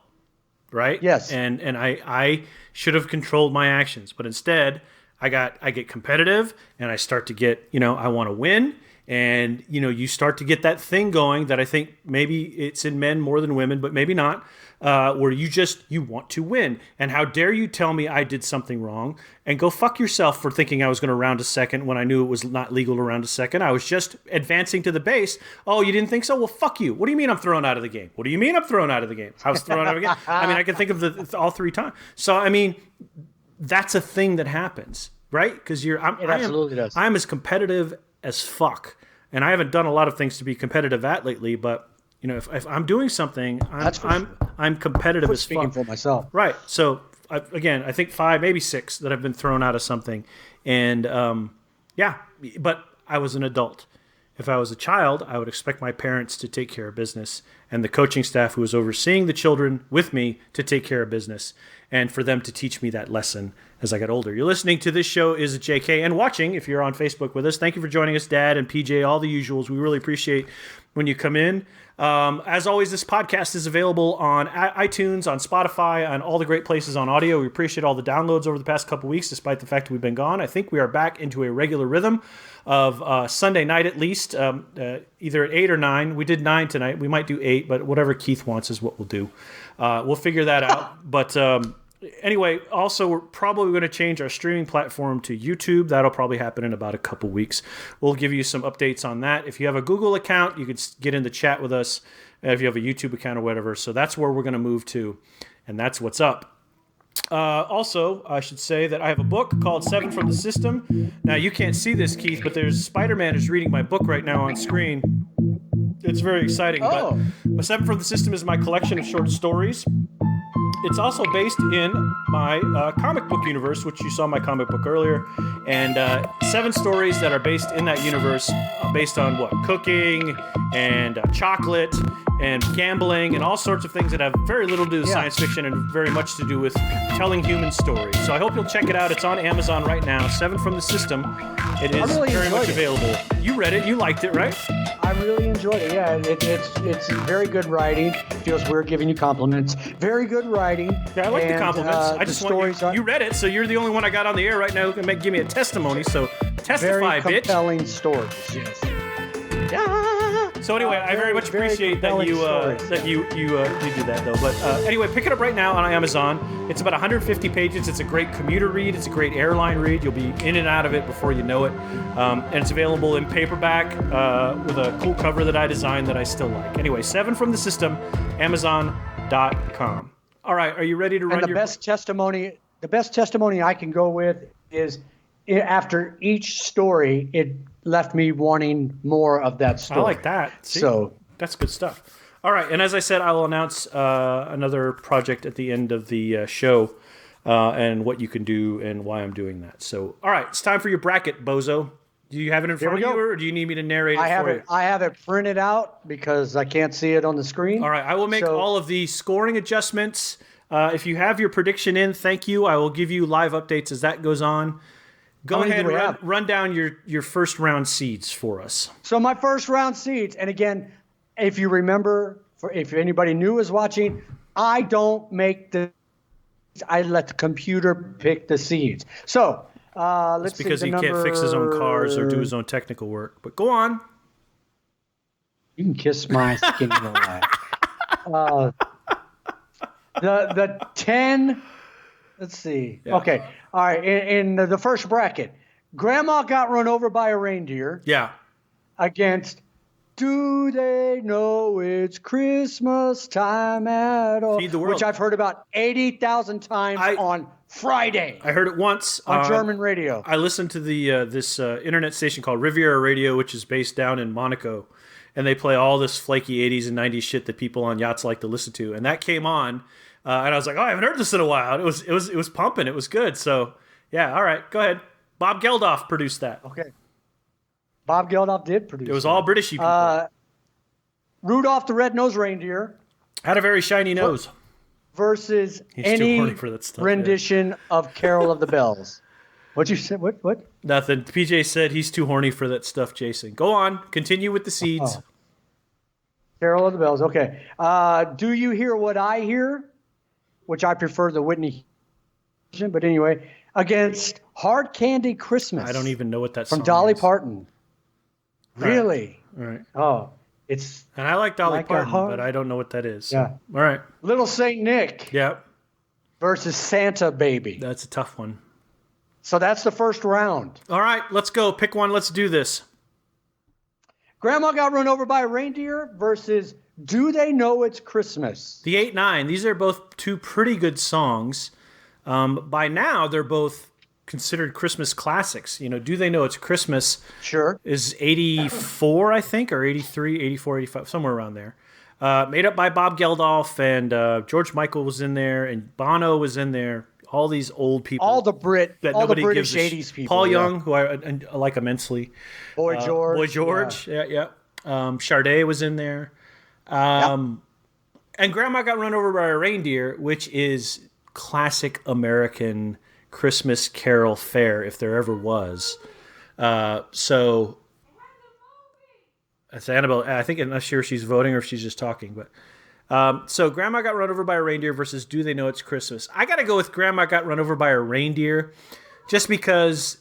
right? Yes. And I should have controlled my actions, but instead I get competitive, and I start to get, I want to win. And, you start to get that thing going that I think maybe it's in men more than women, but maybe not, where you want to win. And how dare you tell me I did something wrong, and go fuck yourself for thinking I was going to round a second when I knew it was not legal to round a second. I was just advancing to the base. Oh, you didn't think so? Well, fuck you. What do you mean I'm thrown out of the game? What do you mean I'm thrown out of the game? I was thrown out of the game. I mean, I can think of all 3 times. So, I mean, that's a thing that happens, right? Because it absolutely does. I'm as competitive as fuck. And I haven't done a lot of things to be competitive at lately, but if I'm doing something, I'm competitive as fuck. Speaking for myself, right? So I think 5, maybe 6 that I've been thrown out of something, and but I was an adult. If I was a child, I would expect my parents to take care of business, and the coaching staff who was overseeing the children with me to take care of business, and for them to teach me that lesson as I got older. You're listening to This Show Is a JK, and watching if you're on Facebook with us. Thank you for joining us, Dad and PJ, all the usuals. We really appreciate when you come in. As always, this podcast is available on iTunes, on Spotify, on all the great places on audio. We appreciate all the downloads over the past couple weeks, despite the fact that we've been gone. I think we are back into a regular rhythm of Sunday night at least, either at 8 or 9. We did 9 tonight. We might do 8, but whatever Keith wants is what we'll do. We'll figure that out. But anyway, also, we're probably going to change our streaming platform to YouTube. That'll probably happen in about a couple weeks. We'll give you some updates on that. If you have a Google account, you can get in the chat with us. If you have a YouTube account or whatever. So that's where we're going to move to, and that's what's up. Also, I should say that I have a book called 7 from the System. Now, you can't see this, Keith, but Spider-Man is reading my book right now on screen. It's very exciting. Oh. But 7 from the System is my collection of short stories. It's also based in my comic book universe, which you saw in my comic book earlier, and 7 stories that are based in that universe, based on cooking and chocolate and gambling and all sorts of things that have very little to do with science fiction and very much to do with telling human stories. So I hope you'll check it out. It's on Amazon right now. 7 from the System. It is very much available. You read it. You liked it, right? I really enjoyed it. Yeah, it's very good writing. Feels weird giving you compliments. Very good writing. Yeah, I like the compliments. I just want you read it, so you're the only one I got on the air right now who can give me a testimony. So testify, very bitch. Compelling stories. Yes. Yeah. So anyway, I very much appreciate that you do that though. But anyway, pick it up right now on Amazon. It's about 150 pages. It's a great commuter read. It's a great airline read. You'll be in and out of it before you know it. And it's available in paperback with a cool cover that I designed that I still like. Anyway, 7 from the System, Amazon.com. All right, are you ready to run the best testimony? The best testimony I can go with is after each story, it left me wanting more of that story. I like that. See? So that's good stuff. All right, and as I said, I will announce another project at the end of the show and what you can do and why I'm doing that. So, all right, it's time for your bracket, bozo. Do you have it in front of you, or do you need me to narrate it for you? I have it printed out because I can't see it on the screen. All right, I will make all of the scoring adjustments If you have your prediction in, thank you. I will give you live updates as that goes on. Go ahead and run down your first round seeds for us. So my first round seeds, and again, if you remember, if anybody new is watching, I don't make the. I let the computer pick the seeds. So let's see. Because he can't fix his own cars or do his own technical work. But go on. You can kiss my skin. The 10. Let's see. Yeah. Okay. All right. In the first bracket, Grandma got run over by a reindeer. Yeah. Against Do They Know It's Christmas Time at All? Feed the World. Which I've heard about 80,000 times on Friday. I heard it once. On German radio. I listened to this internet station called Riviera Radio, which is based down in Monaco. And they play all this flaky 80s and 90s shit that people on yachts like to listen to. And that came on. And I was like, oh, I haven't heard this in a while. It was pumping. It was good. So, yeah, all right, go ahead. Bob Geldof produced that. Okay. Bob Geldof did produce it. It was all British people. Rudolph the Red-Nosed Reindeer. Had a very shiny nose. Versus any rendition of Carol of the Bells. What'd you say? What? Nothing. PJ said he's too horny for that stuff, Jason. Go on. Continue with the seeds. Oh. Carol of the Bells. Okay. Do You Hear What I Hear? Which I prefer the Whitney version, but anyway, against Hard Candy Christmas. I don't even know what that song is. From Dolly is. Parton. Really? All right. Oh, it's. And I like Dolly Parton, but I don't know what that is. Yeah. All right. Little Saint Nick. Yep. Versus Santa Baby. That's a tough one. So that's the first round. All right, let's go. Pick one. Let's do this. Grandma Got Run Over by a Reindeer versus Do They Know It's Christmas? The 8-9. These are both two pretty good songs. By now, they're both considered Christmas classics. You know, Do They Know It's Christmas? Sure. Is 84, I think, or 83, 84, 85, somewhere around there. Made up by Bob Geldof, and George Michael was in there, and Bono was in there. All these old people. All the British 80s people. Paul Young, who I like immensely. Boy George. Yeah. Sade was in there. And Grandma Got Run Over by a Reindeer, which is classic American Christmas carol fare, if there ever was. So that's Annabelle. I think I'm not sure if she's voting or if she's just talking, but. So Grandma Got Run Over by a Reindeer versus Do They Know It's Christmas? I got to go with Grandma Got Run Over by a Reindeer just because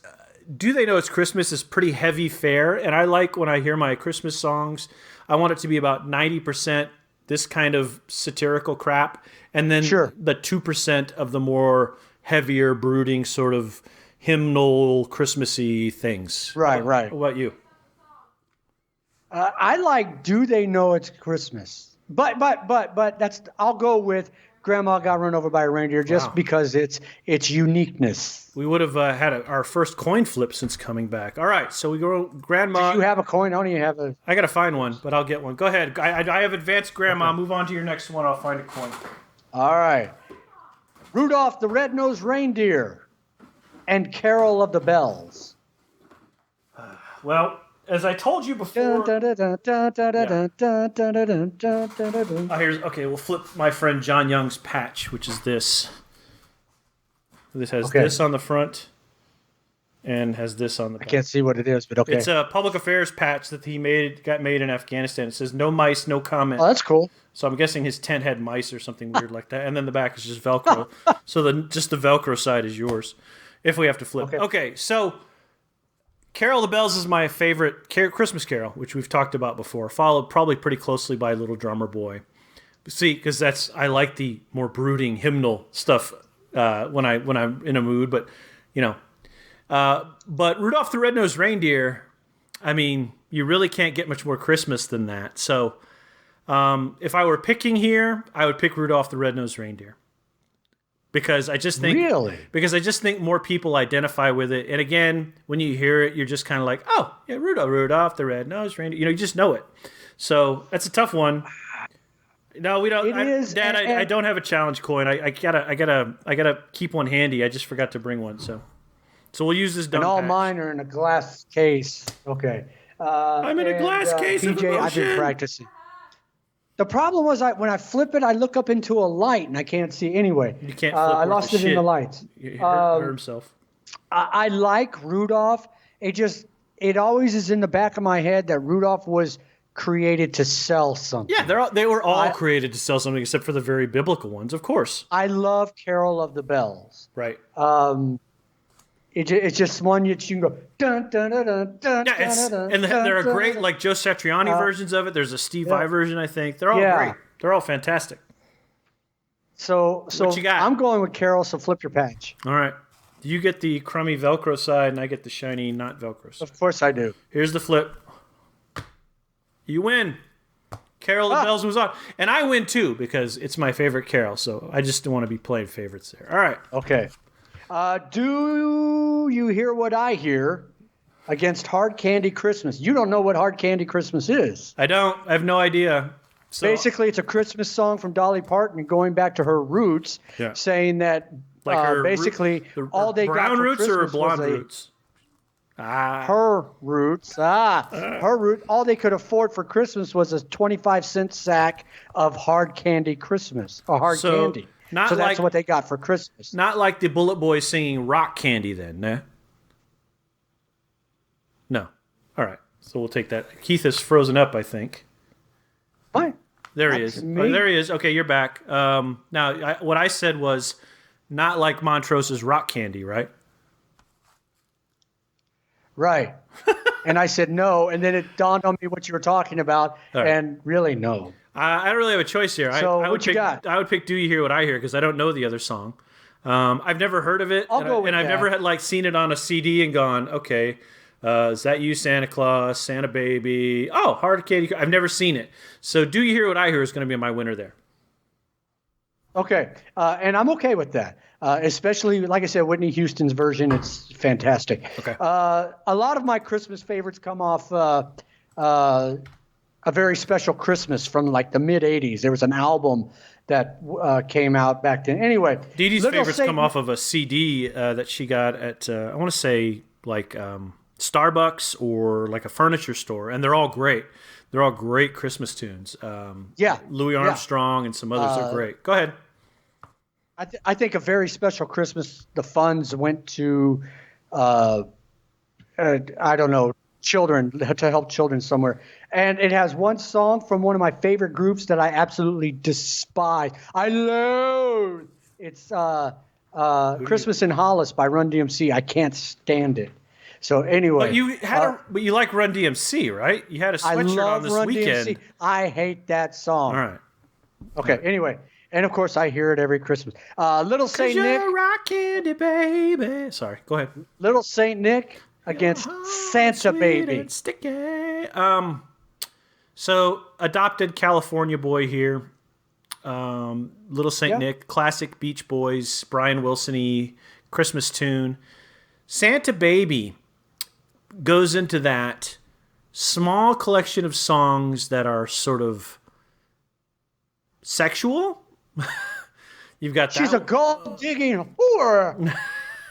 Do They Know It's Christmas is pretty heavy fare, and I like when I hear my Christmas songs, I want it to be about 90% this kind of satirical crap, and then the 2% of the more heavier, brooding sort of hymnal Christmassy things. Right. What about you? I like Do They Know It's Christmas? But that's I'll go with Grandma Got Run Over by a Reindeer just because it's uniqueness. We would have had our first coin flip since coming back. All right, so we go Grandma. Do you have a coin? I don't even have a. I got to find one, but I'll get one. Go ahead. I have advanced Grandma. Okay. Move on to your next one. I'll find a coin. All right. Rudolph the Red-Nosed Reindeer and Carol of the Bells. Well, as I told you before, we'll flip my friend John Young's patch, which is this. This has this on the front and has this on the back. I can't see what it is, but okay. It's a public affairs patch that he got made in Afghanistan. It says no mice, no comment. Oh, that's cool. So I'm guessing his tent had mice or something weird like that. And then the back is just Velcro. So just the Velcro side is yours if we have to flip. Okay, so Carol of the Bells is my favorite Christmas carol, which we've talked about before, followed probably pretty closely by Little Drummer Boy. See, because I like the more brooding hymnal stuff when I'm in a mood, but but Rudolph the Red-Nosed Reindeer, I mean, you really can't get much more Christmas than that. So if I were picking here, I would pick Rudolph the Red-Nosed Reindeer. Because I just think more people identify with it. And again, when you hear it, you're just kind of like, oh, yeah, Rudolph the Red-Nosed Reindeer. You just know it. So that's a tough one. No, we don't. Dad, I don't have a challenge coin. I gotta keep one handy. I just forgot to bring one. So we'll use this dumb And all patch. mine are in a glass case. Okay. I'm in a glass case of PJ, emotion. I've been practicing. The problem was when I flip it, I look up into a light and I can't see. Anyway, You can't flip I worth lost a it in shit. the lights. He hurt himself. I like Rudolph. It always is in the back of my head that Rudolph was created to sell something. Yeah, they were all created to sell something except for the very biblical ones, of course. I love Carol of the Bells. Right. It's just one you can go dun dun dun dun dun. Yeah, dun, and dun, there are dun, great dun. like Joe Satriani versions of it. There's a Steve Vai version, I think. They're all great. They're all fantastic. So What you got? I'm going with Carol. So flip your patch. All right. You get the crummy Velcro side, and I get the shiny, not Velcro side. Of course I do. Here's the flip. You win. Carol of the Bells moves on. And I win too, because it's my favorite Carol, so I just don't want to be playing favorites there. All right. Okay. Do you hear what I hear against Hard Candy Christmas? You don't know what Hard Candy Christmas is. I don't. I have no idea. So, Basically, it's a Christmas song from Dolly Parton going back to her roots, saying that like her basically all they got brown for roots Christmas or blonde was roots? her roots. Her root. All they could afford for Christmas was a 25-cent sack of Hard Candy Christmas, or hard candy. So that's what they got for Christmas. Not like the Bullet Boys singing Rock Candy then, nah? No. All right. So we'll take that. Keith is frozen up, I think. What? There he is. Oh, there he is. Okay, you're back. Now, what I said was not like Montrose's Rock Candy, right? Right. And I said no, and then it dawned on me what you were talking about, and really no. I don't really have a choice here. So I would what you pick, got? I would pick Do You Hear What I Hear because I don't know the other song. I've never heard of it, and I've never had seen it on a CD and gone, okay, is that you, Santa Claus, Santa Baby? Oh, Hard Candy. I've never seen it. So Do You Hear What I Hear is going to be my winner there. Okay, and I'm okay with that. Especially, like I said, Whitney Houston's version, it's fantastic. Okay. A lot of my Christmas favorites come off A Very Special Christmas from like the mid-'80s. There was an album that came out back then. Anyway. Dee Dee's favorites come off of a CD that she got at, I want to say, like Starbucks or like a furniture store, and they're all great. They're all great Christmas tunes. Louis Armstrong and some others are great. Go ahead. I think A Very Special Christmas, the funds went to, I don't know, children, to help children somewhere. And it has one song from one of my favorite groups that I absolutely despise. I loathe. It's Christmas in Hollis by Run DMC. I can't stand it. So anyway. But you like Run DMC, right? You had a sweatshirt on this Run weekend. DMC. I hate that song. All right. Okay, anyway. And of course, I hear it every Christmas. Little Saint Nick. You're a rock candy baby. Sorry, go ahead. Little Saint Nick against Santa Baby. And sticky. So adopted California boy here. Little Saint Nick, classic Beach Boys, Brian Wilson-y Christmas tune. Santa Baby goes into that small collection of songs that are sort of sexual. You've got that. She's a gold digging whore.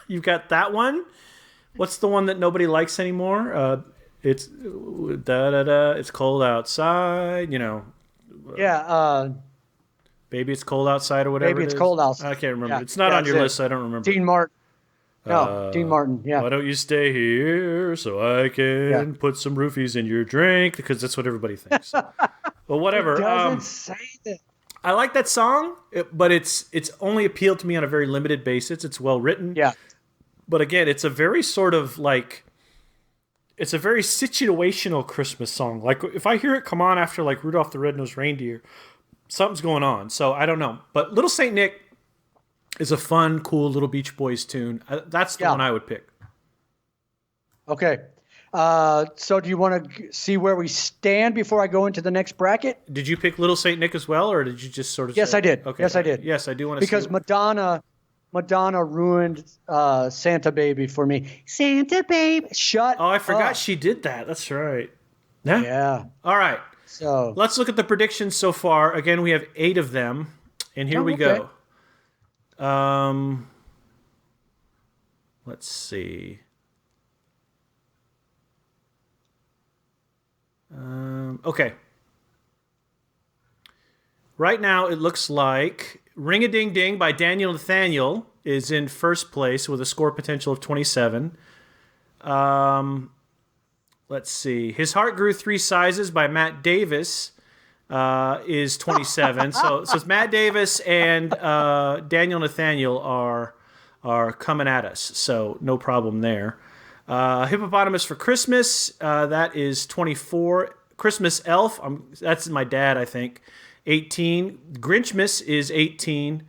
You've got that one. What's the one that nobody likes anymore? It's da da da. It's cold outside. You know. Yeah. Baby, it's cold outside, or whatever. Maybe it's it is. cold outside. I can't remember. It's not on your list. So I don't remember. Dean Martin. No, Dean Martin. Yeah. Why don't you stay here so I can put some roofies in your drink? Because that's what everybody thinks. Well, whatever. It doesn't say that. I like that song, but it's only appealed to me on a very limited basis. It's well written. Yeah. But again, it's a very sort of like, it's a very situational Christmas song. Like if I hear it come on after like Rudolph the Red-Nosed Reindeer, something's going on. So I don't know. But Little Saint Nick is a fun, cool little Beach Boys tune. That's the one I would pick. Okay. So do you want to see where we stand before I go into the next bracket? Did you pick Little Saint Nick as well, or did you just sort of Yes, say, I did. Okay. Yes, I did. Yes, I do want to because Madonna ruined Santa Baby for me. Santa Baby, shut up. Oh, I forgot she did that. That's right. Yeah. All right. So let's look at the predictions so far. Again, we have 8 of them, and here we go. Let's see. Okay. Right now, it looks like Ring a Ding Ding by Daniel Nathaniel is in first place with a score potential of 27. Let's see. His Heart Grew Three Sizes by Matt Davis is 27. so it's Matt Davis and Daniel Nathaniel are coming at us. So no problem there. Hippopotamus for Christmas, that is 24. Christmas Elf, that's my dad, I think, 18. Grinchmas is 18.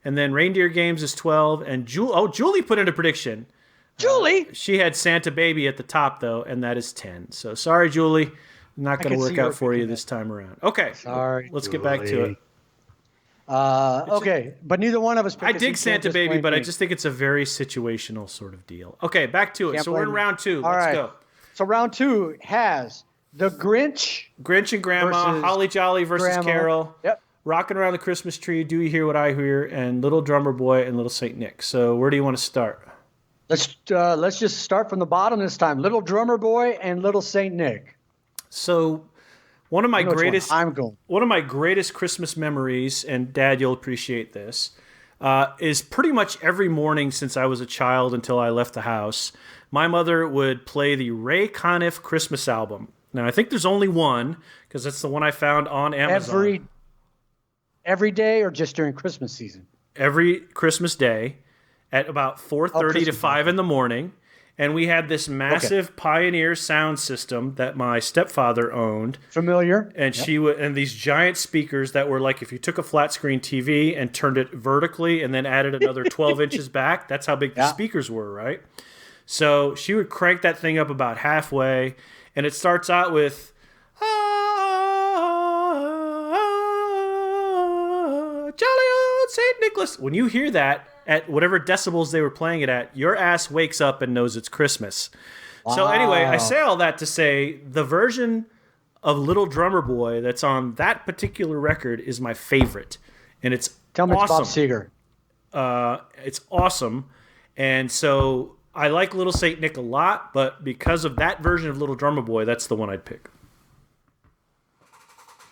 And then Reindeer Games is 12. And Julie put in a prediction. Julie? She had Santa Baby at the top, though, and that is 10. So sorry, Julie. Not going to work out for you this time around. Okay. Sorry, let's get back to it. Okay, but neither one of us picked I dig Santa Baby, but I just think it's a very situational sort of deal. Okay, back to it. So we're in round 2. Let's go. So round 2 has the Grinch and Grandma, Holly Jolly versus Grandma. Carol. Yep. Rocking Around the Christmas Tree, Do You Hear What I Hear, and Little Drummer Boy and Little Saint Nick. So where do you want to start? Let's just start from the bottom this time. Little Drummer Boy and Little Saint Nick. So one of my greatest Christmas memories, and Dad, you'll appreciate this, is pretty much every morning since I was a child until I left the house. My mother would play the Ray Conniff Christmas album. Now I think there's only one because that's the one I found on Amazon. Every day or just during Christmas season? Every Christmas day at about 4:30 to 5 in the morning. And we had this massive Pioneer sound system that my stepfather owned. Familiar. And and these giant speakers that were like if you took a flat screen TV and turned it vertically and then added another 12 inches back, that's how big the speakers were, right? So she would crank that thing up about halfway, and it starts out with Jolly Old St. Nicholas. When you hear that at whatever decibels they were playing it at, your ass wakes up and knows it's Christmas. Wow. So anyway, I say all that to say the version of Little Drummer Boy that's on that particular record is my favorite. And it's Tell me awesome. It's Bob Seger. It's awesome. And so I like Little Saint Nick a lot, but because of that version of Little Drummer Boy, that's the one I'd pick.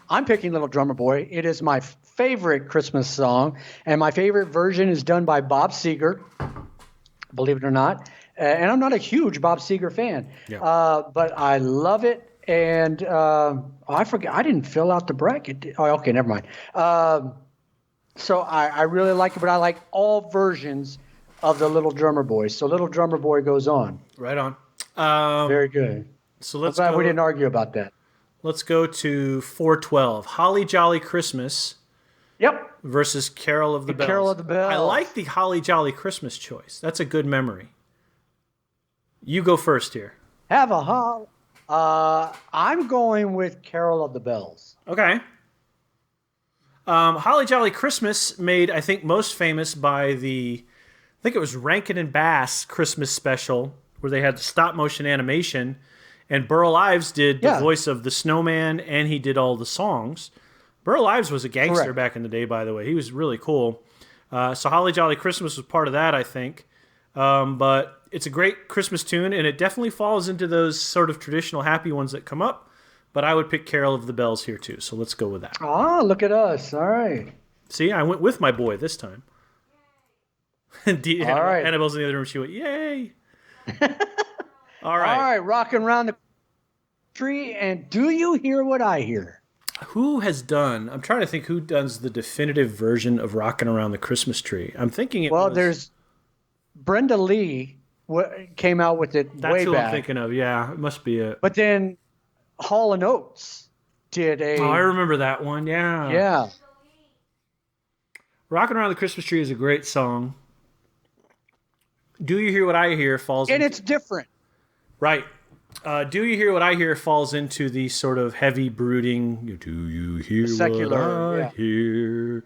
I'm picking Little Drummer Boy. It is my favorite Christmas song, and my favorite version is done by Bob Seger, believe it or not. And I'm not a huge Bob Seger fan, but I love it. And I forget, I didn't fill out the bracket. Oh, okay, never mind. So I really like it, but I like all versions of the Little Drummer Boy. So Little Drummer Boy goes on. Right on. Very good. So I'm glad we didn't argue about that. Let's go to 412. Holly Jolly Christmas. Yep. Versus Carol of the Bells. Carol of the Bells. I like the Holly Jolly Christmas choice. That's a good memory. You go first here. Have a hol. I'm going with Carol of the Bells. Okay. Holly Jolly Christmas made, I think, most famous by I think it was Rankin and Bass Christmas special, where they had the stop motion animation, and Burl Ives did the voice of the snowman, and he did all the songs. Burl Ives was a gangster back in the day, by the way. He was really cool. So Holly Jolly Christmas was part of that, I think. But it's a great Christmas tune, and it definitely falls into those sort of traditional happy ones that come up. But I would pick Carol of the Bells here, too. So let's go with that. Ah, look at us. All right. See, I went with my boy this time. All right. Annabelle's in the other room. She went, yay. All right. All right, rocking around the tree, and do you hear what I hear? Who has done? I'm trying to think who does the definitive version of "Rocking Around the Christmas Tree." I'm thinking there's Brenda Lee came out with it way back. That's who I'm thinking of. Yeah, it must be it. But then Hall & Oates did a. Oh, I remember that one. Yeah. Yeah. "Rocking Around the Christmas Tree" is a great song. "Do You Hear What I Hear" falls. And it's different. Right. "Do You Hear What I Hear" falls into the sort of heavy brooding, "Do you hear secular, what I hear?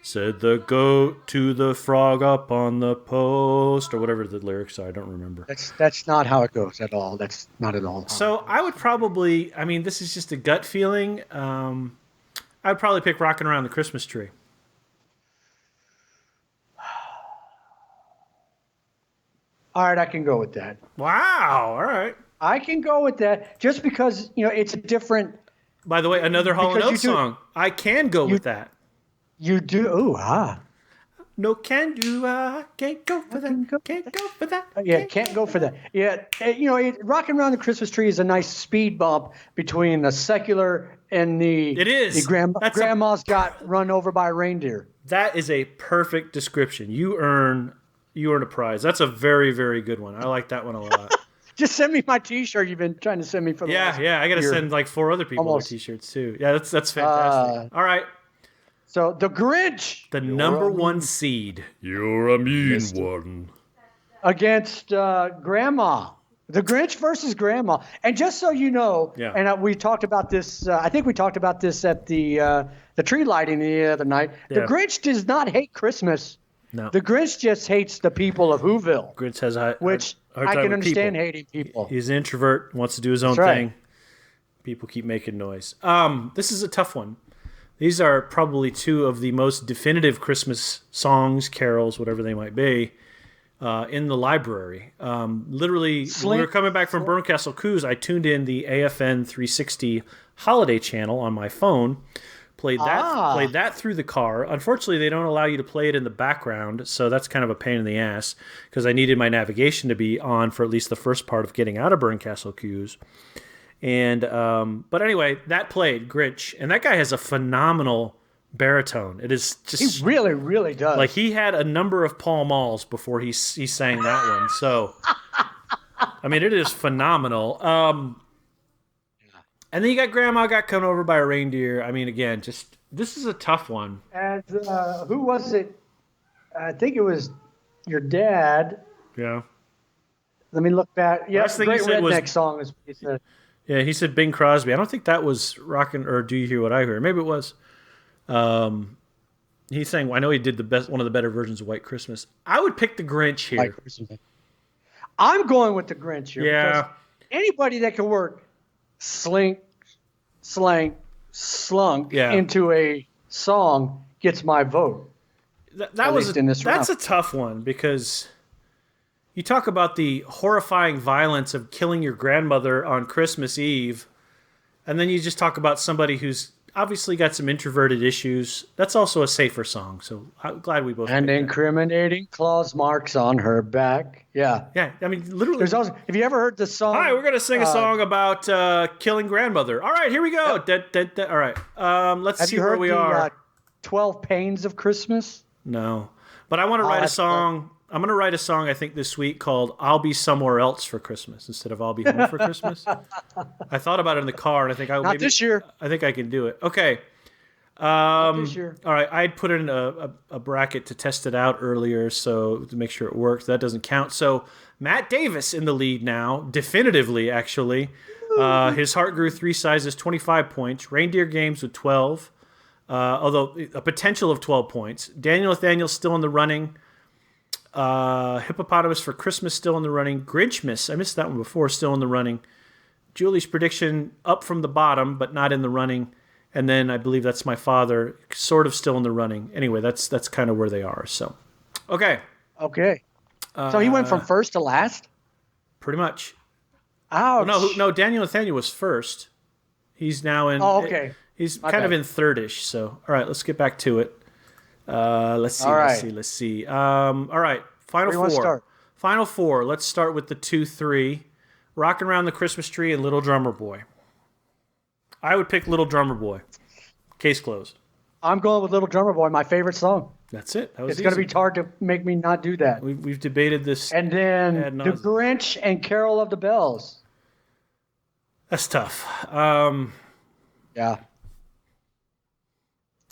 Said the goat to the frog up on the post," or whatever the lyrics are. I don't remember. That's not how it goes at all. That's not at all. So I would probably, this is just a gut feeling. I'd probably pick "Rocking Around the Christmas Tree." All right, I can go with that. Wow. All right. I can go with that just because, it's a different. By the way, another Hall & Oates song. I can go with that. You do? Ooh, No can do, I can't go for that, can't go for that. Yeah, can't go for that. Yeah, Rocking Around the Christmas Tree is a nice speed bump between the secular and the It is. the grandma's got run over by a reindeer. That is a perfect description. You earn a prize. That's a very, very good one. I like that one a lot. Just send me my T-shirt you've been trying to send me for the last I got to year. send like 4 other people their T-shirts too. Yeah, that's fantastic. All right. So the Grinch, The number 1 seed. You're a mean one. against Grandma. The Grinch versus Grandma. And just so you know, and we talked about this. I think we talked about this at the tree lighting the other night. The Grinch does not hate Christmas. No. The Grinch just hates the people of Whoville. Grinch has a hard I time can with understand people. hating people. He's an introvert, wants to do his own That's right. thing. People keep making noise. This is a tough one. These are probably 2 of the most definitive Christmas songs, carols, whatever they might be, in the library. Literally, when we were coming back from Bernkastel Coups, I tuned in the AFN 360 holiday channel on my phone, played that through the car. Unfortunately, they don't allow you to play it in the background, so that's kind of a pain in the ass because I needed my navigation to be on for at least the first part of getting out of Bernkastel Coups. And but anyway, that played Grinch, and that guy has a phenomenal baritone. It is just He really, really does. like he had a number of Pall Malls before he sang that one. So I mean, it is phenomenal. And then you got Grandma got come over by a reindeer. I mean, again, just this is a tough one. And who was it? I think it was your dad. Yeah. Let me look back. Yeah, Last thing he Great said was- Redneck song is what he said. Yeah, he said Bing Crosby. I don't think that was Rockin' or Do You Hear What I Hear? Maybe it was. He's saying, I know he did one of the better versions of White Christmas. I would pick the Grinch here. Like Christmas. I'm going with the Grinch here. Yeah. Because anybody that can work slunk into a song gets my vote. That's a tough one because you talk about the horrifying violence of killing your grandmother on Christmas Eve, and then you just talk about somebody who's obviously got some introverted issues. That's also a safer song, so I'm glad we both. And incriminating claws marks on her back. Yeah. Yeah, I mean, literally. There's also, have you ever heard the song? Hi, we're gonna sing a song about killing grandmother. All right, here we go. All right, let's see where we are. 12 Pains of Christmas? No, but I want to write a song. I'm going to write a song, I think, this week called I'll Be Somewhere Else for Christmas instead of I'll Be Home for Christmas. I thought about it in the car, and I think this year. I think I can do it. Okay. This year. All right. I had put in a bracket to test it out earlier, so to make sure it worked. That doesn't count. So Matt Davis in the lead now, definitively, actually. His heart grew 3 sizes, 25 points. Reindeer Games with 12, although a potential of 12 points. Daniel Nathaniel's still in the running. Hippopotamus for Christmas still in the running. Grinchmas, I missed that one before, still in the running. Julie's prediction up from the bottom, but not in the running. And then I believe that's my father, sort of still in the running. Anyway, that's kind of where they are. So, okay. Okay. So he went from first to last? Pretty much. Ouch. No, Daniel Nathaniel was first. He's now in. Oh, okay. He's kind of in third-ish. So, all right, let's get back to it. Let's see. All right, final four. Start? Final four. Let's start with the 2-3. Rockin' Around the Christmas Tree and Little Drummer Boy. I would pick Little Drummer Boy. Case closed. I'm going with Little Drummer Boy, my favorite song. That's it. That was It's going to be hard to make me not do that. We've debated this. And then The Grinch and Carol of the Bells. That's tough. Yeah.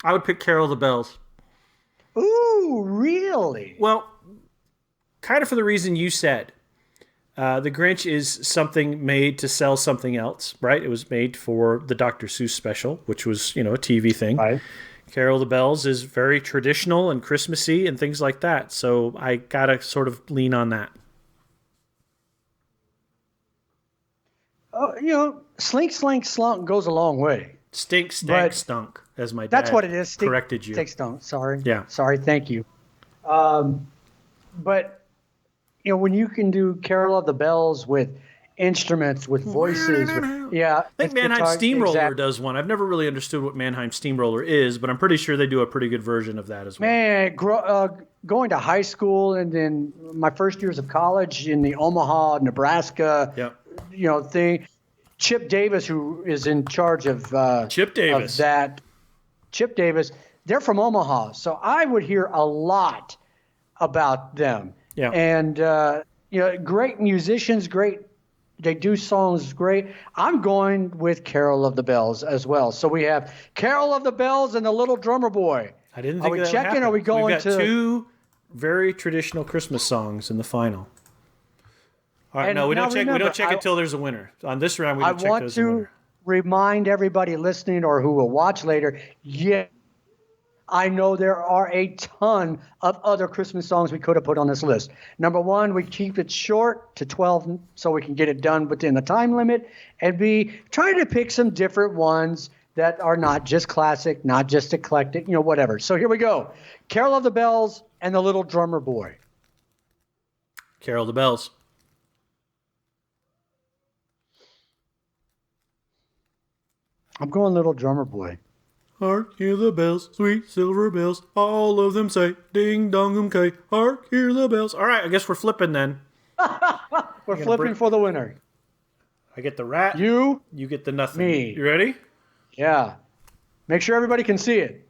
I would pick Carol of the Bells. Ooh, really? Well, kind of for the reason you said. The Grinch is something made to sell something else, right? It was made for the Dr. Seuss special, which was, a TV thing. Right. Carol of the Bells is very traditional and Christmassy and things like that. So I got to sort of lean on that. Slink, slank, slunk goes a long way. Stink, stank, stunk, as my dad that's what it is. corrected you. Stink, stunk. Sorry. Yeah. Sorry. Thank you. But, when you can do Carol of the Bells with instruments with voices. Yeah, I think Mannheim Steamroller does one. I've never really understood what Mannheim Steamroller is, but I'm pretty sure they do a pretty good version of that as well. Man, going to high school and then my first years of college in the Omaha, Nebraska, thing. Chip Davis, who is in charge of Chip Davis. Chip Davis, they're from Omaha, so I would hear a lot about them. Yeah. And great musicians, great. They do songs great. I'm going with Carol of the Bells as well. So we have Carol of the Bells and the Little Drummer Boy. I didn't think Are we that checking? would Are we going We've got to two very traditional Christmas songs in the final. All right, no, we don't check. We don't check until there's a winner. On this round, we don't check there's a winner. I want to remind everybody listening or who will watch later. Yeah, I know there are a ton of other Christmas songs we could have put on this list. Number one, we keep it short to 12 so we can get it done within the time limit. And B, try to pick some different ones that are not just classic, not just eclectic, whatever. So here we go. Carol of the Bells and the Little Drummer Boy. Carol of the Bells. I'm going Little Drummer Boy. Hark, hear the bells, sweet silver bells. All of them say, ding dong kay. Hark, hear the bells. All right, I guess we're flipping then. We're flipping for the winner. I get the rat. You get the nothing. Me. You ready? Yeah. Make sure everybody can see it.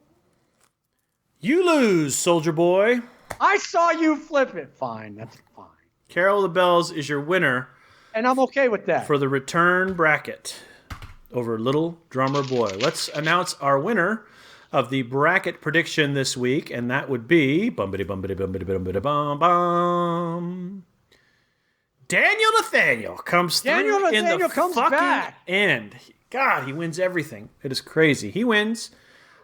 You lose, soldier boy. I saw you flip it. Fine, that's fine. Carol of the Bells is your winner. And I'm okay with that. For the return bracket over Little Drummer Boy. Let's announce our winner of the bracket prediction this week, and that would be Daniel Nathaniel comes through. Daniel Nathaniel comes back. End. God, he wins everything. It is crazy. He wins.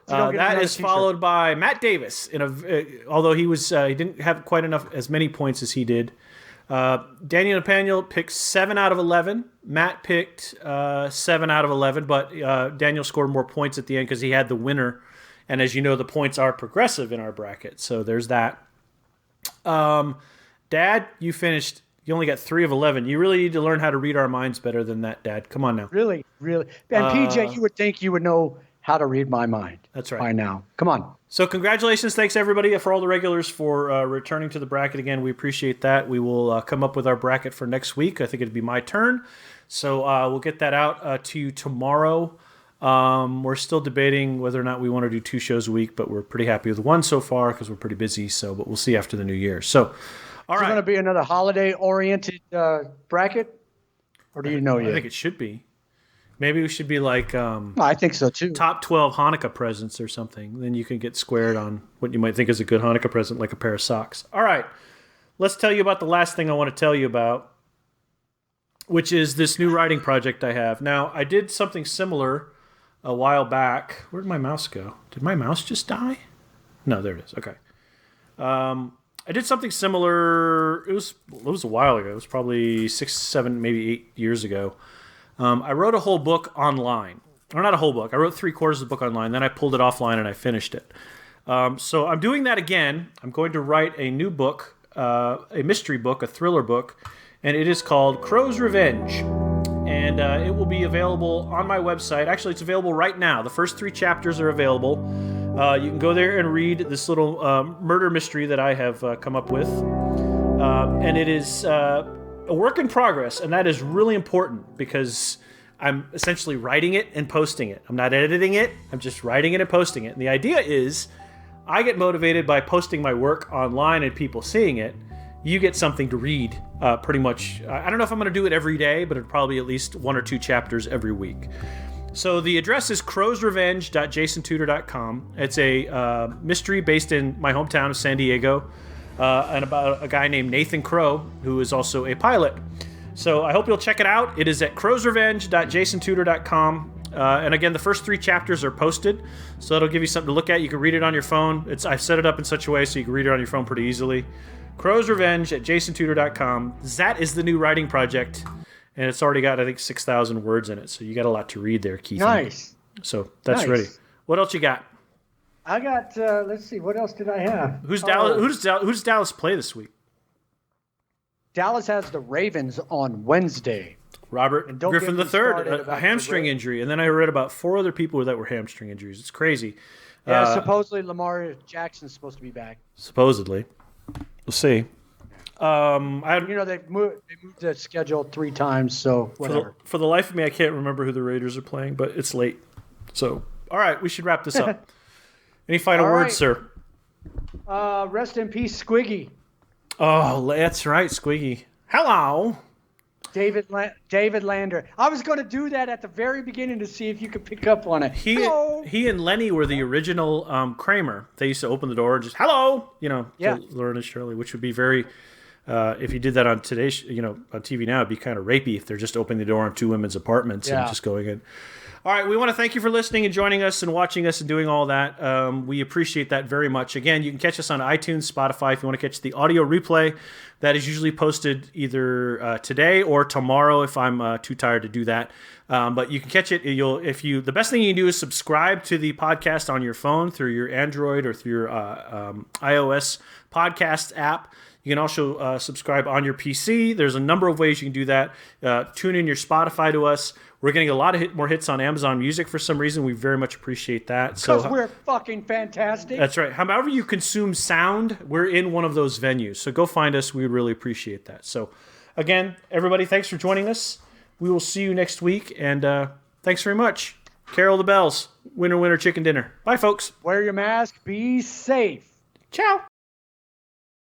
That is followed by Matt Davis. Although he didn't have quite as many points as he did. Daniel Nathaniel picked 7 out of 11. Matt picked 7 out of 11, but Daniel scored more points at the end because he had the winner. And as you know, the points are progressive in our bracket. So there's that. Dad, you finished. You only got 3 of 11. You really need to learn how to read our minds better than that, Dad. Come on now. Really, really. And PJ, you would think you would know how to read my mind. That's right. By now. Come on. So congratulations. Thanks, everybody, for all the regulars for returning to the bracket again. We appreciate that. We will come up with our bracket for next week. I think it'd be my turn. So we'll get that out to you tomorrow. We're still debating whether or not we want to do 2 shows a week, but we're pretty happy with one so far because we're pretty busy. But we'll see after the new year. So, all right. Is it going to be another holiday-oriented bracket? Or do you know yet? I think it should be. Maybe we should be like I think so too. Top 12 Hanukkah presents or something. Then you can get squared on what you might think is a good Hanukkah present, like a pair of socks. All right. Let's tell you about the last thing I want to tell you about, which is this new writing project I have. Now, I did something similar a while back. Where'd my mouse go? Did my mouse just die? No, there it is. Okay. I did something similar. It was a while ago. It was probably 6, 7, maybe 8 years ago. I wrote a whole book online. Or not a whole book. I wrote 3/4 of the book online. Then I pulled it offline and I finished it. So I'm doing that again. I'm going to write a new book, a mystery book, a thriller book. And it is called Crow's Revenge. And it will be available on my website. Actually, it's available right now. The first 3 chapters are available. You can go there and read this little murder mystery that I have come up with. And it is a work in progress, and that is really important because I'm essentially writing it and posting it. I'm not editing it. I'm just writing it and posting it. And the idea is I get motivated by posting my work online and people seeing it. You get something to read pretty much. I don't know if I'm going to do it every day, but it'll probably be at least 1 or 2 chapters every week. So the address is crowsrevenge.jasontutor.com. It's a mystery based in my hometown of San Diego, and about a guy named Nathan Crow, who is also a pilot. So I hope you'll check it out. It is at crowsrevenge.jasontutor.com. And again, the first 3 chapters are posted, so that'll give you something to look at. You can read it on your phone. I've set it up in such a way so you can read it on your phone pretty easily. crowsrevenge.jasontutor.com. That is the new writing project. And it's already got, I think, 6,000 words in it. So you got a lot to read there, Keith. Nice. So that's ready. What else you got? I got, let's see, what else did I have? Who does Dallas play this week? Dallas has the Ravens on Wednesday. Robert And don't Griffin get me started III, a about hamstring the injury. And then I read about 4 other people that were hamstring injuries. It's crazy. Yeah, supposedly Lamar Jackson's supposed to be back. Supposedly. We'll see. They've moved the schedule 3 times, so whatever. For the life of me, I can't remember who the Raiders are playing, but it's late. So, all right, we should wrap this up. Any final words, sir? Rest in peace, Squiggy. Oh, that's right, Squiggy. Hello. David Lander. I was going to do that at the very beginning to see if you could pick up on it. He and Lenny were the original Kramer. They used to open the door and just hello, Yeah. to Lauren and Shirley, which would be very. If you did that on today's, on TV now, it'd be kind of rapey if they're just opening the door on 2 women's apartments and just going in. All right, we want to thank you for listening and joining us and watching us and doing all that. We appreciate that very much. Again, you can catch us on iTunes, Spotify. If you want to catch the audio replay, that is usually posted either today or tomorrow if I'm too tired to do that. But you can catch it. The best thing you can do is subscribe to the podcast on your phone through your Android or through your iOS podcast app. You can also subscribe on your PC. There's a number of ways you can do that. Tune in your Spotify to us. We're getting a lot of more hits on Amazon Music for some reason. We very much appreciate that. Because we're fucking fantastic. That's right. However you consume sound, we're in one of those venues. So go find us. We would really appreciate that. So again, everybody, thanks for joining us. We will see you next week. And thanks very much. Carol the bells. Winner, winner, chicken dinner. Bye, folks. Wear your mask. Be safe. Ciao.